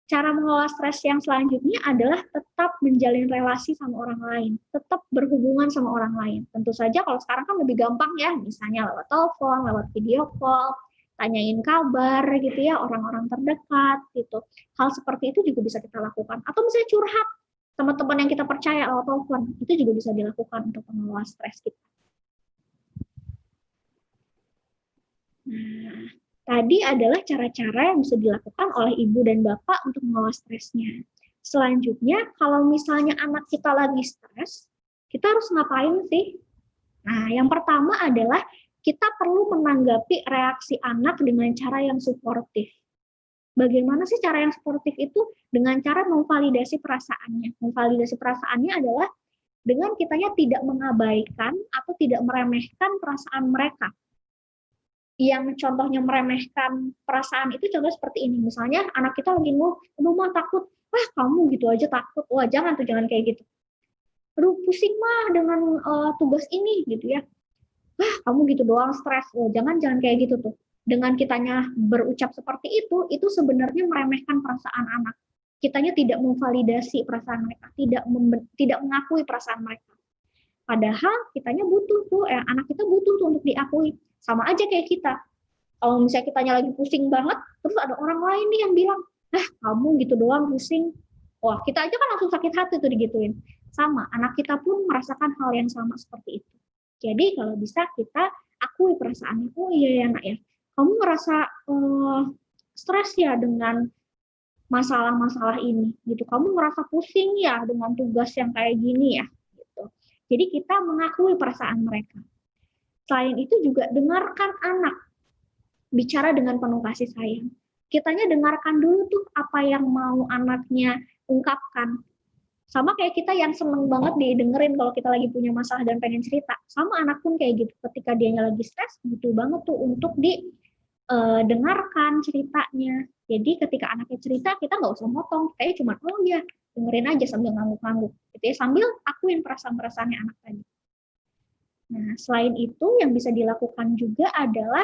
Cara mengelola stres yang selanjutnya adalah tetap menjalin relasi sama orang lain, tetap berhubungan sama orang lain. Tentu saja kalau sekarang kan lebih gampang ya, misalnya lewat telepon, lewat video call, tanyain kabar gitu ya, orang-orang terdekat gitu. Hal seperti itu juga bisa kita lakukan. Atau misalnya curhat sama teman yang kita percaya lewat telepon, itu juga bisa dilakukan untuk mengelola stres kita. Nah, tadi adalah cara-cara yang bisa dilakukan oleh ibu dan bapak untuk mengelola stresnya. Selanjutnya, kalau misalnya anak kita lagi stres, kita harus ngapain sih? Nah, yang pertama adalah kita perlu menanggapi reaksi anak dengan cara yang suportif. Bagaimana sih cara yang suportif itu? Dengan cara memvalidasi perasaannya. Memvalidasi perasaannya adalah dengan kitanya tidak mengabaikan atau tidak meremehkan perasaan mereka. Yang contohnya meremehkan perasaan itu contoh seperti ini. Misalnya anak kita lagi mah takut, wah kamu gitu aja takut, wah jangan kayak gitu. Aduh pusing mah dengan tugas ini gitu ya. Wah kamu gitu doang stres, wah jangan kayak gitu tuh. Dengan kitanya berucap seperti itu sebenarnya meremehkan perasaan anak. Kitanya tidak memvalidasi perasaan mereka, tidak mengakui perasaan mereka. Padahal kitanya butuh tuh, anak kita butuh tuh untuk diakui. Sama aja kayak kita. Kalau misalnya kitanya lagi pusing banget, terus ada orang lain nih yang bilang, kamu gitu doang pusing. Wah, kita aja kan langsung sakit hati tuh digituin. Sama, anak kita pun merasakan hal yang sama seperti itu. Jadi kalau bisa kita akui perasaannya, oh iya ya nak ya, kamu ngerasa stres ya dengan masalah-masalah ini, gitu. Kamu ngerasa pusing ya dengan tugas yang kayak gini ya, gitu. Jadi kita mengakui perasaan mereka. Selain itu juga dengarkan anak, bicara dengan penuh kasih sayang. Kitanya dengarkan dulu tuh apa yang mau anaknya ungkapkan. Sama kayak kita yang seneng banget didengerin kalau kita lagi punya masalah dan pengen cerita. Sama anak pun kayak gitu. Ketika dianya lagi stres, butuh banget tuh untuk didengarkan ceritanya. Jadi ketika anaknya cerita, kita nggak usah motong. Kayak cuma, oh ya, dengerin aja sambil ngangguk-ngangguk. Gitu ya, sambil akuin perasaan-perasaannya anak tadi. Nah, selain itu yang bisa dilakukan juga adalah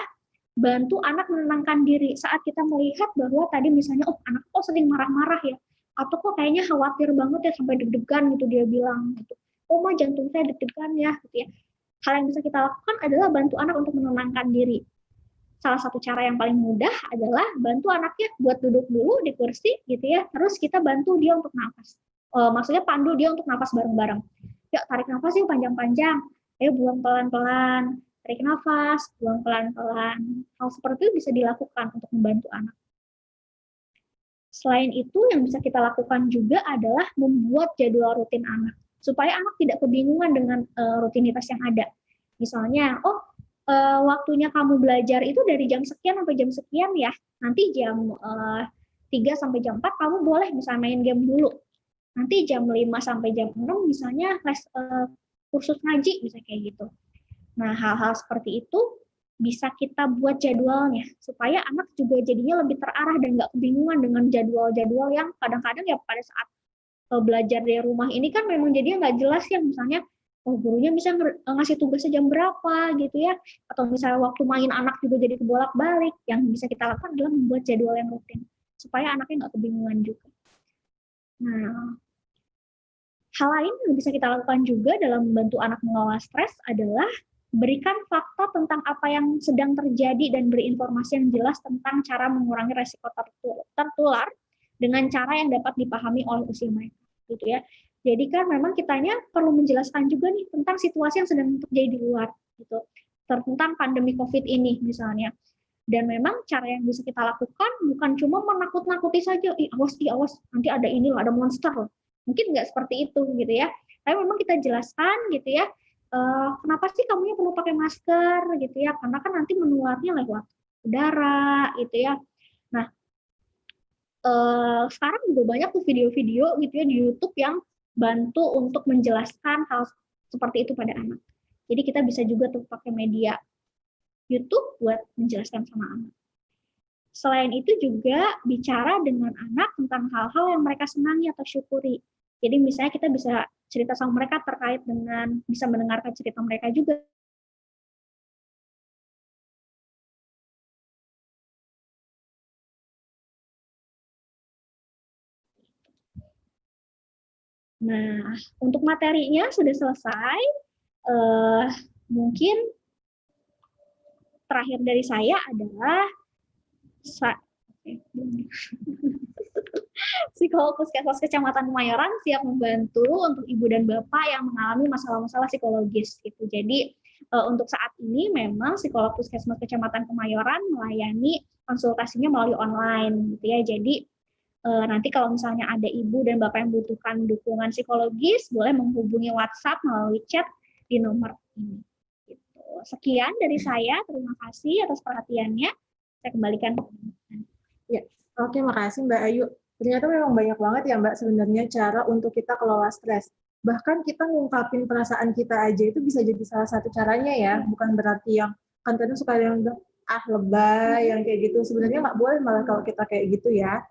bantu anak menenangkan diri saat kita melihat bahwa tadi misalnya, oh anak kok sering marah-marah ya, atau kok kayaknya khawatir banget ya sampai deg-degan gitu dia bilang gitu. Oh mah jantung saya deg-degan ya gitu ya. Hal yang bisa kita lakukan adalah bantu anak untuk menenangkan diri. Salah satu cara yang paling mudah adalah bantu anaknya buat duduk dulu di kursi gitu ya. Terus kita bantu dia untuk nafas. Maksudnya pandu dia untuk nafas bareng-bareng. Yuk tarik nafas yuk panjang-panjang. Ayo buang pelan-pelan. Tarik nafas, buang pelan-pelan. Hal seperti itu bisa dilakukan untuk membantu anak. Selain itu, yang bisa kita lakukan juga adalah membuat jadwal rutin anak, supaya anak tidak kebingungan dengan rutinitas yang ada. Misalnya, waktunya kamu belajar itu dari jam sekian sampai jam sekian ya, nanti jam 3 sampai jam 4 kamu boleh bisa main game dulu. Nanti jam 5 sampai jam 6 misalnya kursus ngaji, bisa kayak gitu. Nah, hal-hal seperti itu bisa kita buat jadwalnya supaya anak juga jadinya lebih terarah dan nggak kebingungan dengan jadwal-jadwal yang kadang-kadang ya pada saat belajar dari rumah ini kan memang jadinya nggak jelas ya, misalnya gurunya bisa ngasih tugasnya jam berapa gitu ya, atau misalnya waktu main anak juga jadi kebolak-balik. Yang bisa kita lakukan adalah membuat jadwal yang rutin supaya anaknya nggak kebingungan juga. Nah, hal lain yang bisa kita lakukan juga dalam membantu anak mengelola stres adalah berikan fakta tentang apa yang sedang terjadi dan beri informasi yang jelas tentang cara mengurangi resiko tertular dengan cara yang dapat dipahami oleh usia mereka, gitu ya. Jadi kan memang kitanya perlu menjelaskan juga nih tentang situasi yang sedang terjadi di luar, gitu. Tentang pandemi COVID ini misalnya. Dan memang cara yang bisa kita lakukan bukan cuma menakut-nakuti saja, awas nanti ada ini loh, ada monster loh. Mungkin nggak seperti itu gitu ya. Tapi memang kita jelaskan gitu ya. Kenapa sih kamu perlu pakai masker gitu ya? Karena kan nanti menularnya lewat udara gitu ya. Nah, sekarang juga banyak tuh video-video gitu ya di YouTube yang bantu untuk menjelaskan hal seperti itu pada anak. Jadi kita bisa juga tuh pakai media YouTube buat menjelaskan sama anak. Selain itu juga bicara dengan anak tentang hal-hal yang mereka senangi atau syukuri. Jadi misalnya kita bisa cerita sama mereka terkait dengan bisa mendengarkan cerita mereka juga. Nah, untuk materinya sudah selesai. Mungkin terakhir dari saya adalah psikolog Puskesmas Kecamatan Kemayoran siap membantu untuk ibu dan bapak yang mengalami masalah-masalah psikologis gitu. Jadi untuk saat ini memang psikolog Puskesmas Kecamatan Kemayoran melayani konsultasinya melalui online gitu ya. Jadi nanti kalau misalnya ada ibu dan bapak yang membutuhkan dukungan psikologis boleh menghubungi WhatsApp melalui chat di nomor ini. Gitu. Sekian dari saya, terima kasih atas perhatiannya. Saya kembalikan. Ya, oke, makasih Mbak Ayu. Ternyata memang banyak banget ya Mbak sebenarnya cara untuk kita kelola stres. Bahkan kita ngungkapin perasaan kita aja itu bisa jadi salah satu caranya ya. Bukan berarti yang, kan kadang suka yang bilang, lebay, yang kayak gitu. Sebenarnya nggak boleh malah kalau kita kayak gitu ya.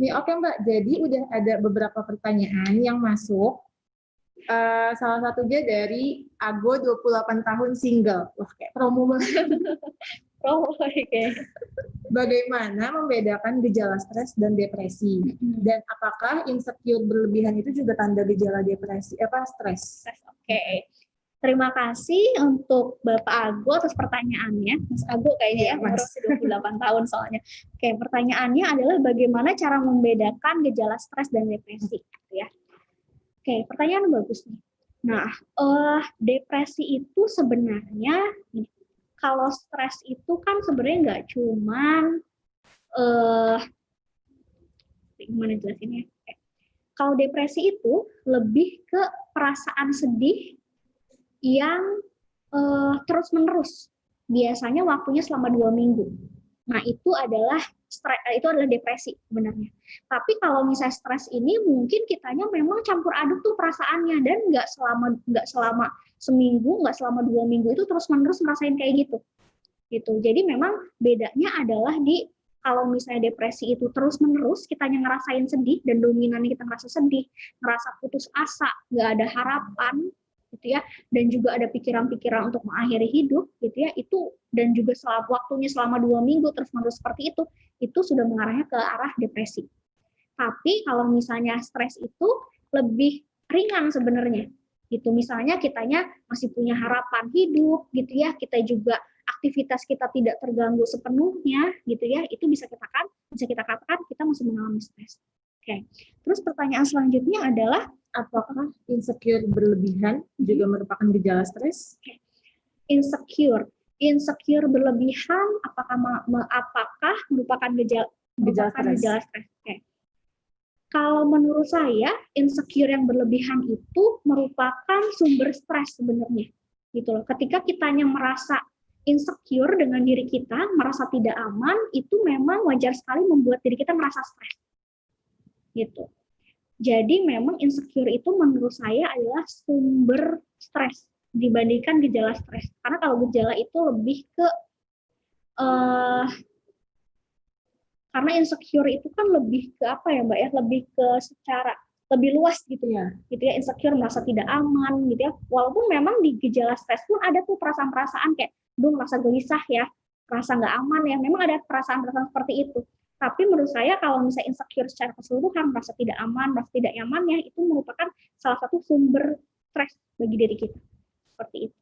Nih, oke Mbak, jadi udah ada beberapa pertanyaan yang masuk. Salah satunya dari Ago 28 tahun single. Wah, kayak promo banget. Oke. Bagaimana membedakan gejala stres dan depresi? Dan apakah insecure berlebihan itu juga tanda gejala depresi? Stres? Oke. Terima kasih untuk Bapak Ago atas pertanyaannya. Mas Ago kayaknya umur 28 tahun soalnya. Oke, pertanyaannya adalah bagaimana cara membedakan gejala stres dan depresi, gitu ya. Oke, pertanyaan bagus nih. Nah, depresi itu sebenarnya, kalau stres itu kan sebenarnya nggak cuman, gimana jelasinnya? Kalau depresi itu lebih ke perasaan sedih yang terus-menerus. Biasanya waktunya selama 2 minggu. Nah, itu adalah depresi sebenarnya. Tapi kalau misalnya stres ini mungkin kitanya memang campur aduk tuh perasaannya dan nggak selama seminggu, nggak selama 2 minggu itu terus-menerus merasain kayak gitu. Jadi memang bedanya adalah di kalau misalnya depresi itu terus-menerus kitanya ngerasain sedih dan dominannya kita ngerasa sedih, ngerasa putus asa, nggak ada harapan, gitu ya, dan juga ada pikiran-pikiran untuk mengakhiri hidup, gitu ya, itu dan juga waktunya selama 2 minggu terus-menerus seperti itu sudah mengarahnya ke arah depresi. Tapi kalau misalnya stres itu lebih ringan sebenarnya, gitu. Misalnya kitanya masih punya harapan hidup, gitu ya, kita juga aktivitas kita tidak terganggu sepenuhnya, gitu ya, itu bisa kita katakan kita masih mengalami stres. Oke. Terus pertanyaan selanjutnya adalah apakah insecure berlebihan juga merupakan gejala stres? Insecure berlebihan apakah merupakan gejala stres? Okay. Kalau menurut saya, insecure yang berlebihan itu merupakan sumber stres sebenarnya. Gitu loh. Ketika kitanya merasa insecure dengan diri kita, merasa tidak aman, itu memang wajar sekali membuat diri kita merasa stres. Gitu. Jadi memang insecure itu menurut saya adalah sumber stres dibandingkan gejala stres. Karena kalau gejala itu lebih ke karena insecure itu kan lebih ke apa ya Mbak ya, lebih ke secara lebih luas gitu ya. Insecure merasa tidak aman gitu ya. Walaupun memang di gejala stres pun ada tuh perasaan-perasaan kayak merasa gelisah ya, merasa nggak aman ya. Memang ada perasaan-perasaan seperti itu. Tapi menurut saya kalau misalnya insecure secara keseluruhan, merasa tidak aman, merasa tidak nyaman ya, itu merupakan salah satu sumber stres bagi diri kita. Seperti itu.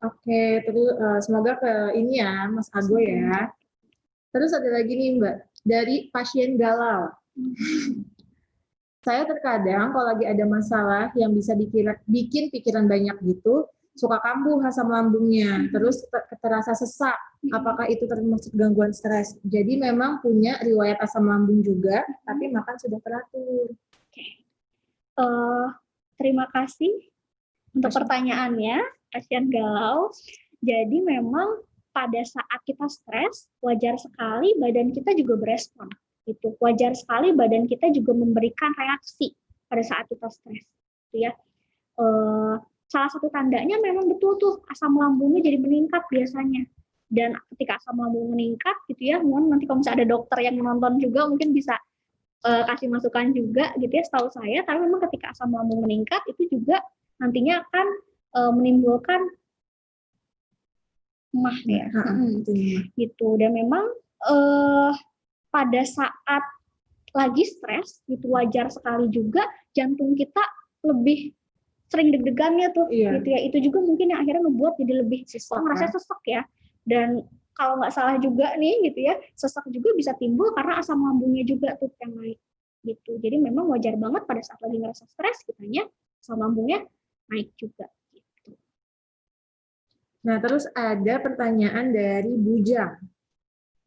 Oke, terus semoga ke ini ya, Mas Ago ya. Terus ada lagi nih Mbak, dari pasien galau. Saya terkadang kalau lagi ada masalah yang bisa bikin pikiran banyak gitu, suka kambuh asam lambungnya, terus terasa sesak. Apakah itu termasuk gangguan stres? Jadi memang punya riwayat asam lambung juga, tapi makan sudah teratur. Terima kasih untuk pertanyaannya, pasien galau. Jadi memang pada saat kita stres, wajar sekali badan kita juga berespon. Itu wajar sekali badan kita juga memberikan reaksi pada saat kita stres. Gitu ya. Salah satu tandanya memang betul tuh asam lambungnya jadi meningkat biasanya. Dan ketika asam lambung meningkat gitu ya, nanti kalau misalnya ada dokter yang menonton juga mungkin bisa kasih masukan juga gitu ya, setahu saya. Tapi memang ketika asam lambung meningkat itu juga nantinya akan menimbulkan emah ya, gitu. Dan memang pada saat lagi stres itu wajar sekali juga jantung kita lebih sering deg-degannya tuh, gitu ya. Itu juga mungkin yang akhirnya membuat jadi lebih merasa sesak ya. Dan kalau nggak salah juga nih, gitu ya, sesak juga bisa timbul karena asam lambungnya juga tuh yang naik, gitu. Jadi memang wajar banget pada saat lagi ngerasa stres, kitanya asam lambungnya naik juga. Gitu. Nah, terus ada pertanyaan dari Bujang.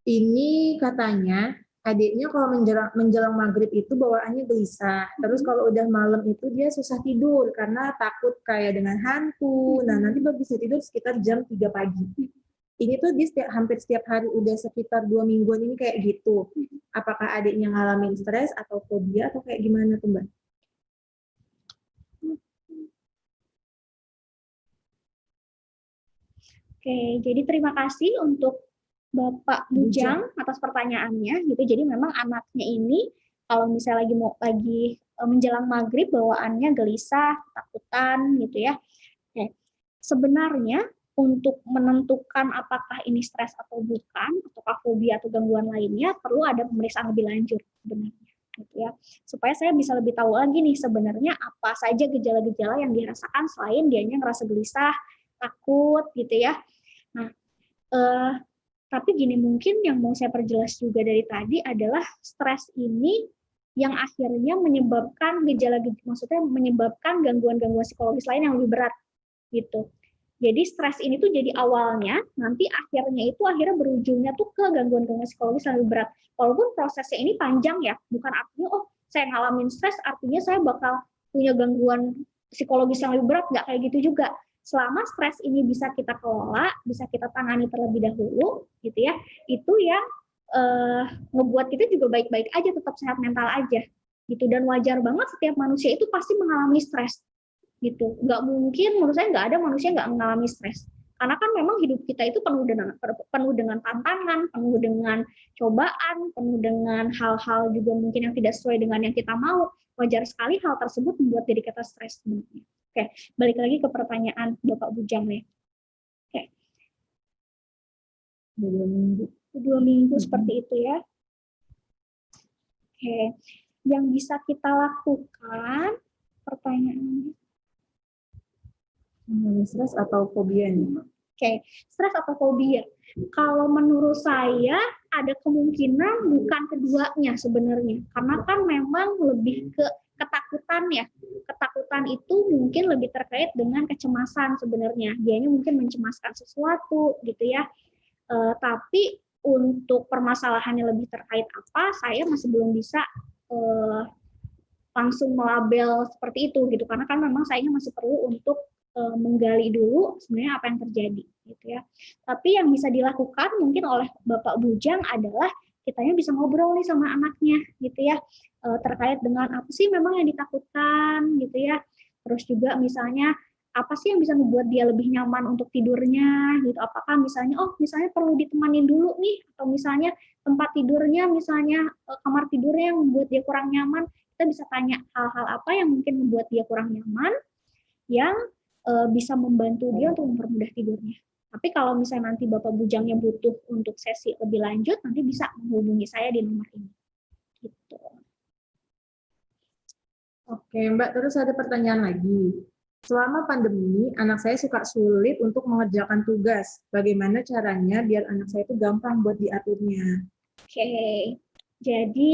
Ini katanya adiknya kalau menjelang maghrib itu bawaannya gelisah. Terus kalau udah malam itu dia susah tidur karena takut kayak dengan hantu. Nah, nanti baru bisa tidur sekitar jam 3 pagi. Ini tuh dia hampir setiap hari udah sekitar 2 mingguan ini kayak gitu. Apakah adiknya ngalamin stres atau fobia atau kayak gimana tuh, Mbak? Oke, jadi terima kasih untuk Bapak Bujang atas pertanyaannya gitu. Jadi memang anaknya ini kalau misalnya lagi menjelang maghrib bawaannya gelisah, takutan gitu ya. Oke. Sebenarnya untuk menentukan apakah ini stres atau bukan, ataukah fobia atau gangguan lainnya, perlu ada pemeriksaan lebih lanjut sebenarnya. Gitu ya. Supaya saya bisa lebih tahu lagi nih sebenarnya apa saja gejala-gejala yang dirasakan selain dianya ngerasa gelisah, takut gitu ya. Nah, tapi gini, mungkin yang mau saya perjelas juga dari tadi adalah stres ini yang akhirnya menyebabkan maksudnya menyebabkan gangguan-gangguan psikologis lain yang lebih berat gitu. Jadi stres ini tuh jadi awalnya, nanti akhirnya berujungnya tuh ke gangguan-gangguan psikologis yang lebih berat. Walaupun prosesnya ini panjang ya, bukan artinya saya ngalamin stres artinya saya bakal punya gangguan psikologis yang lebih berat, nggak kayak gitu juga. Selama stres ini bisa kita kelola, bisa kita tangani terlebih dahulu, gitu ya, itu yang ngebuat kita juga baik-baik aja, tetap sehat mental aja, gitu. Dan wajar banget setiap manusia itu pasti mengalami stres, gitu. Nggak mungkin, menurut saya nggak ada manusia nggak mengalami stres. Karena kan memang hidup kita itu penuh dengan tantangan, penuh dengan cobaan, penuh dengan hal-hal juga mungkin yang tidak sesuai dengan yang kita mau. Wajar sekali hal tersebut membuat diri kita stres sebenarnya. Oke, balik lagi ke pertanyaan Bapak Bujang nih. Oke. 2 minggu seperti itu ya. Oke. Yang bisa kita lakukan, pertanyaannya. Stres atau fobia nih? Oke, stres atau fobia. Kalau menurut saya ada kemungkinan bukan keduanya sebenarnya. Karena kan memang lebih ke ketakutan ya. Ketakutan itu mungkin lebih terkait dengan kecemasan sebenarnya. Dianya mungkin mencemaskan sesuatu gitu ya. Tapi untuk permasalahannya lebih terkait apa, saya masih belum bisa langsung melabel seperti itu gitu. Karena kan memang saya masih perlu untuk menggali dulu sebenarnya apa yang terjadi gitu ya. Tapi yang bisa dilakukan mungkin oleh Bapak Bujang adalah kitanya bisa ngobrol nih sama anaknya gitu ya, terkait dengan apa sih memang yang ditakutkan gitu ya. Terus juga misalnya apa sih yang bisa membuat dia lebih nyaman untuk tidurnya gitu. Apakah misalnya misalnya perlu ditemanin dulu nih, atau misalnya tempat tidurnya, misalnya kamar tidurnya yang membuat dia kurang nyaman, kita bisa tanya hal-hal apa yang mungkin membuat dia kurang nyaman yang bisa membantu dia untuk mempermudah tidurnya. Tapi kalau misalnya nanti Bapak Bujangnya butuh untuk sesi lebih lanjut, nanti bisa menghubungi saya di nomor ini. Gitu. Oke, Mbak, terus ada pertanyaan lagi. Selama pandemi, anak saya suka sulit untuk mengerjakan tugas. Bagaimana caranya biar anak saya itu gampang buat diaturnya? Oke, jadi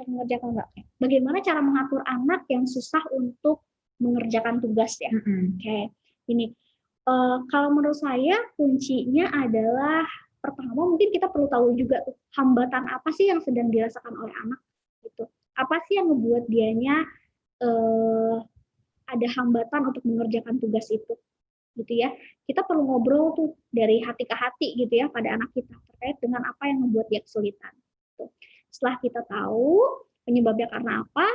mengerjakan enggak? Bagaimana cara mengatur anak yang susah untuk mengerjakan tugas ya? Oke, ini kalau menurut saya kuncinya adalah pertama mungkin kita perlu tahu juga tuh hambatan apa sih yang sedang dirasakan oleh anak gitu. Apa sih yang membuat dianya ada hambatan untuk mengerjakan tugas itu gitu ya. Kita perlu ngobrol tuh dari hati ke hati gitu ya pada anak kita terkait dengan apa yang membuat dia kesulitan. Gitu. Setelah kita tahu penyebabnya karena apa,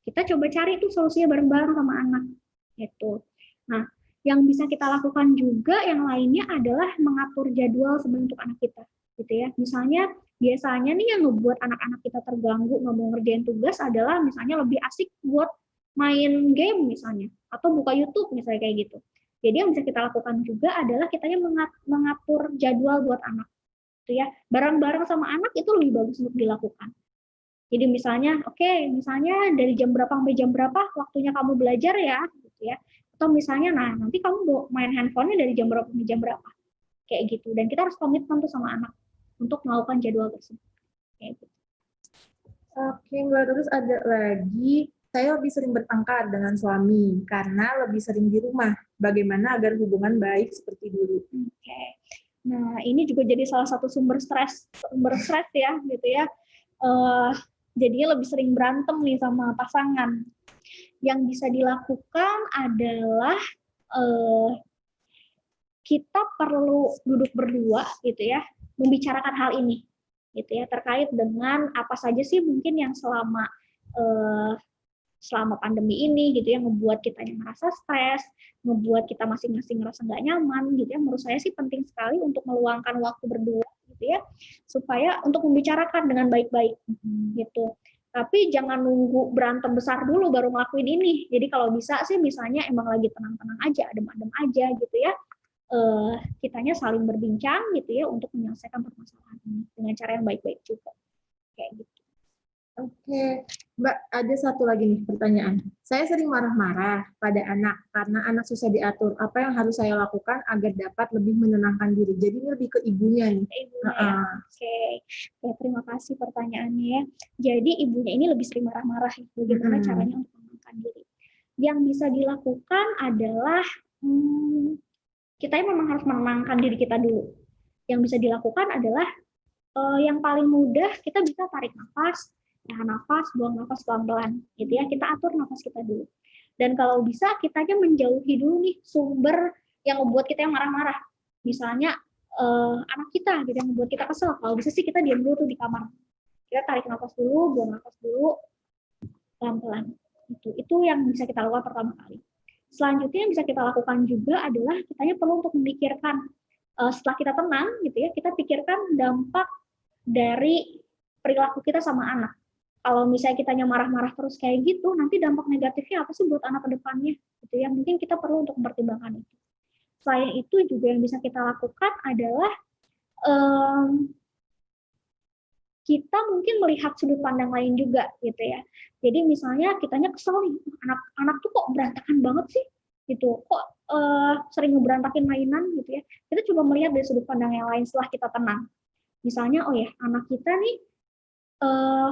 kita coba cari tuh solusinya bareng-bareng sama anak gitu. Nah, yang bisa kita lakukan juga yang lainnya adalah mengatur jadwal sebenarnya untuk anak kita gitu ya. Misalnya biasanya nih yang ngebuat anak-anak kita terganggu nggak mau ngerjain tugas adalah misalnya lebih asik buat main game misalnya atau buka YouTube misalnya kayak gitu. Jadi yang bisa kita lakukan juga adalah kitanya mengatur jadwal buat anak gitu ya. Bareng-bareng sama anak itu lebih bagus untuk dilakukan. Jadi misalnya, misalnya dari jam berapa sampai jam berapa waktunya kamu belajar ya, gitu ya. Atau misalnya, nanti kamu main handphonenya dari jam berapa sampai jam berapa, kayak gitu. Dan kita harus komitmen tuh sama anak untuk melakukan jadwal tersebut. Kayak gitu. Oke, Mbak, terus ada lagi, saya lebih sering bertengkar dengan suami karena lebih sering di rumah. bagaimana agar hubungan baik seperti dulu. Oke. Nah, ini juga jadi salah satu sumber stres ya, gitu ya. Jadinya lebih sering berantem nih sama pasangan. Yang bisa dilakukan adalah kita perlu duduk berdua, gitu ya, membicarakan hal ini, gitu ya, terkait dengan apa saja sih mungkin yang selama pandemi ini gitu ya ngebuat kita yang merasa stres, ngebuat kita masing-masing ngerasa nggak nyaman gitu ya. Menurut saya sih penting sekali untuk meluangkan waktu berdua gitu ya, supaya untuk membicarakan dengan baik-baik gitu. Tapi jangan nunggu berantem besar dulu baru ngelakuin ini. Jadi kalau bisa sih misalnya emang lagi tenang-tenang aja, adem-adem aja gitu ya. Kitanya saling berbincang gitu ya untuk menyelesaikan permasalahan ini dengan cara yang baik-baik juga. Kayak gitu. Oke, Mbak, ada satu lagi nih pertanyaan. Saya sering marah-marah pada anak karena anak susah diatur. Apa yang harus saya lakukan agar dapat lebih menenangkan diri? Jadi ini lebih ke ibunya nih. Ibunya ya. Oke, terima kasih pertanyaannya ya. Jadi ibunya ini lebih sering marah-marah. Bagaimana caranya untuk menenangkan diri? Yang bisa dilakukan adalah kita memang harus menenangkan diri kita dulu. Yang bisa dilakukan adalah yang paling mudah kita bisa tarik nafas, tahan nafas, buang nafas pelan-pelan, gitu ya. Kita atur nafas kita dulu. Dan kalau bisa kita aja menjauhi dulu nih sumber yang membuat kita yang marah-marah. Misalnya anak kita gitu yang membuat kita kesel. Kalau bisa sih kita diam dulu tuh di kamar. Kita tarik nafas dulu, buang nafas dulu, pelan-pelan. Itu yang bisa kita lakukan pertama kali. Selanjutnya yang bisa kita lakukan juga adalah kitanya perlu untuk memikirkan setelah kita tenang gitu ya, kita pikirkan dampak dari perilaku kita sama anak. Kalau misalnya kitanya marah-marah terus kayak gitu, nanti dampak negatifnya apa sih buat anak ke depannya? Gitu ya, mungkin kita perlu untuk mempertimbangkan itu. Selain itu juga yang bisa kita lakukan adalah kita mungkin melihat sudut pandang lain juga gitu ya. Jadi misalnya kitanya kesel nih, anak tuh kok berantakan banget sih? Gitu. Kok sering ngeberantakin mainan gitu ya. Kita coba melihat dari sudut pandang yang lain setelah kita tenang. Misalnya, oh ya, anak kita nih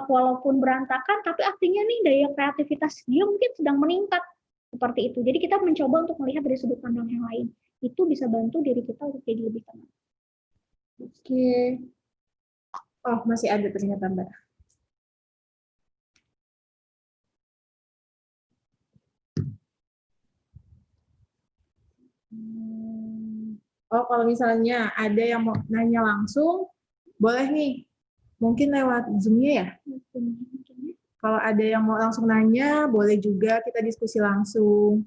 walaupun berantakan, tapi artinya nih daya kreativitas dia mungkin sedang meningkat seperti itu. Jadi kita mencoba untuk melihat dari sudut pandang yang lain. Itu bisa bantu diri kita untuk jadi lebih tenang. Oke. Oh, masih ada ternyata, Mbak. Oh, kalau misalnya ada yang mau nanya langsung, boleh nih. Mungkin lewat Zoom-nya ya? Kalau ada yang mau langsung nanya, boleh juga kita diskusi langsung.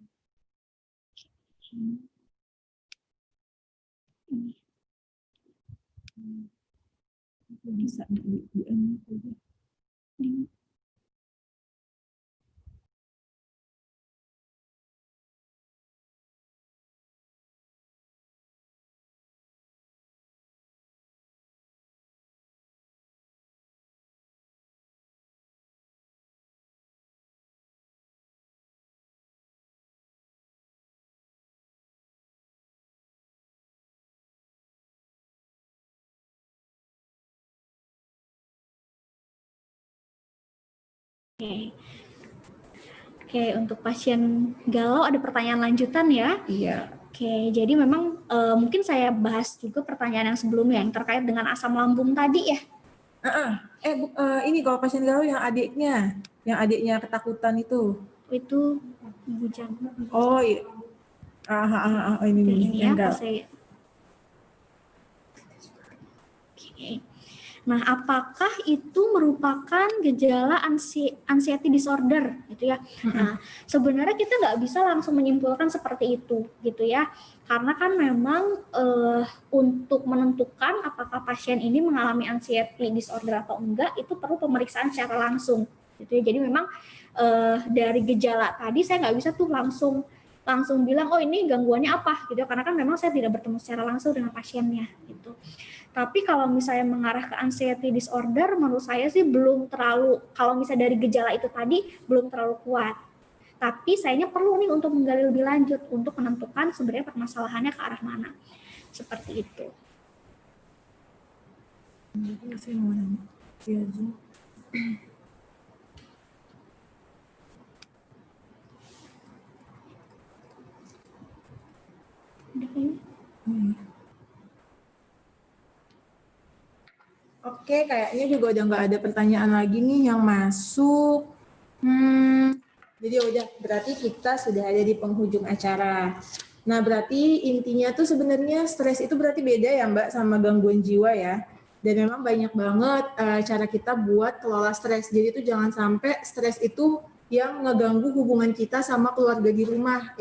Bisa Oke, untuk pasien galau ada pertanyaan lanjutan ya? Iya. Oke, jadi memang mungkin saya bahas juga pertanyaan yang sebelumnya yang terkait dengan asam lambung tadi ya. Ini kalau pasien galau yang adiknya ketakutan itu. Itu Ibu Jan. Oh iya. Ini ya, saya. Oke. Nah, apakah itu merupakan gejala anxiety disorder, gitu ya? Nah, sebenarnya kita nggak bisa langsung menyimpulkan seperti itu, gitu ya, karena kan memang untuk menentukan apakah pasien ini mengalami anxiety disorder atau enggak, itu perlu pemeriksaan secara langsung, gitu ya. Jadi memang dari gejala tadi saya nggak bisa tuh langsung bilang, oh ini gangguannya apa, gitu, karena kan memang saya tidak bertemu secara langsung dengan pasiennya, gitu. Tapi kalau misalnya mengarah ke anxiety disorder, menurut saya sih belum terlalu, kalau misalnya dari gejala itu tadi, belum terlalu kuat. Tapi sayanya perlu nih untuk menggali lebih lanjut, untuk menentukan sebenarnya permasalahannya ke arah mana. Seperti itu. Oke, kayaknya juga udah nggak ada pertanyaan lagi nih yang masuk. Jadi udah, berarti kita sudah ada di penghujung acara. Nah, berarti intinya tuh sebenarnya stres itu berarti beda ya Mbak sama gangguan jiwa ya. Dan memang banyak banget cara kita buat kelola stres. Jadi tuh jangan sampai stres itu yang ngeganggu hubungan kita sama keluarga di rumah.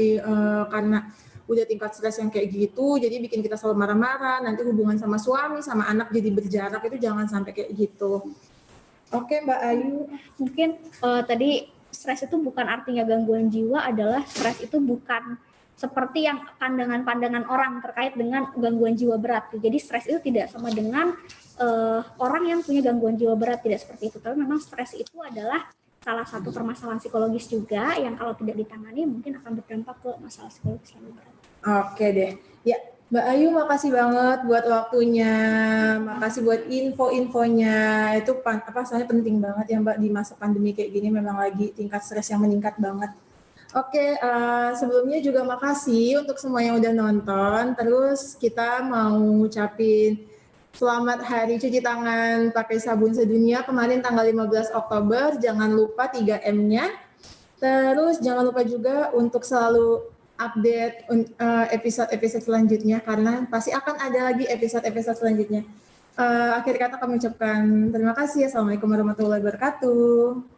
Karena udah tingkat stres yang kayak gitu, jadi bikin kita selalu marah-marah, nanti hubungan sama suami, sama anak jadi berjarak, itu jangan sampai kayak gitu. Oke Mbak Ayu. Mungkin tadi stres itu bukan artinya gangguan jiwa, adalah stres itu bukan seperti yang pandangan-pandangan orang terkait dengan gangguan jiwa berat. Jadi stres itu tidak sama dengan orang yang punya gangguan jiwa berat, tidak seperti itu. Tapi memang stres itu adalah salah satu permasalahan psikologis juga yang kalau tidak ditangani mungkin akan berdampak ke masalah psikologis yang berat. Oke deh. Ya, Mbak Ayu makasih banget buat waktunya. Makasih buat info-infonya. Itu soalnya penting banget ya Mbak di masa pandemi kayak gini, memang lagi tingkat stres yang meningkat banget. Oke, sebelumnya juga makasih untuk semua yang udah nonton. Terus kita mau ngucapin selamat Hari Cuci Tangan pakai sabun sedunia kemarin tanggal 15 Oktober. Jangan lupa 3M-nya. Terus jangan lupa juga untuk selalu update episode-episode selanjutnya, karena pasti akan ada lagi episode-episode selanjutnya. Akhir kata kami ucapkan terima kasih. Assalamualaikum warahmatullahi wabarakatuh.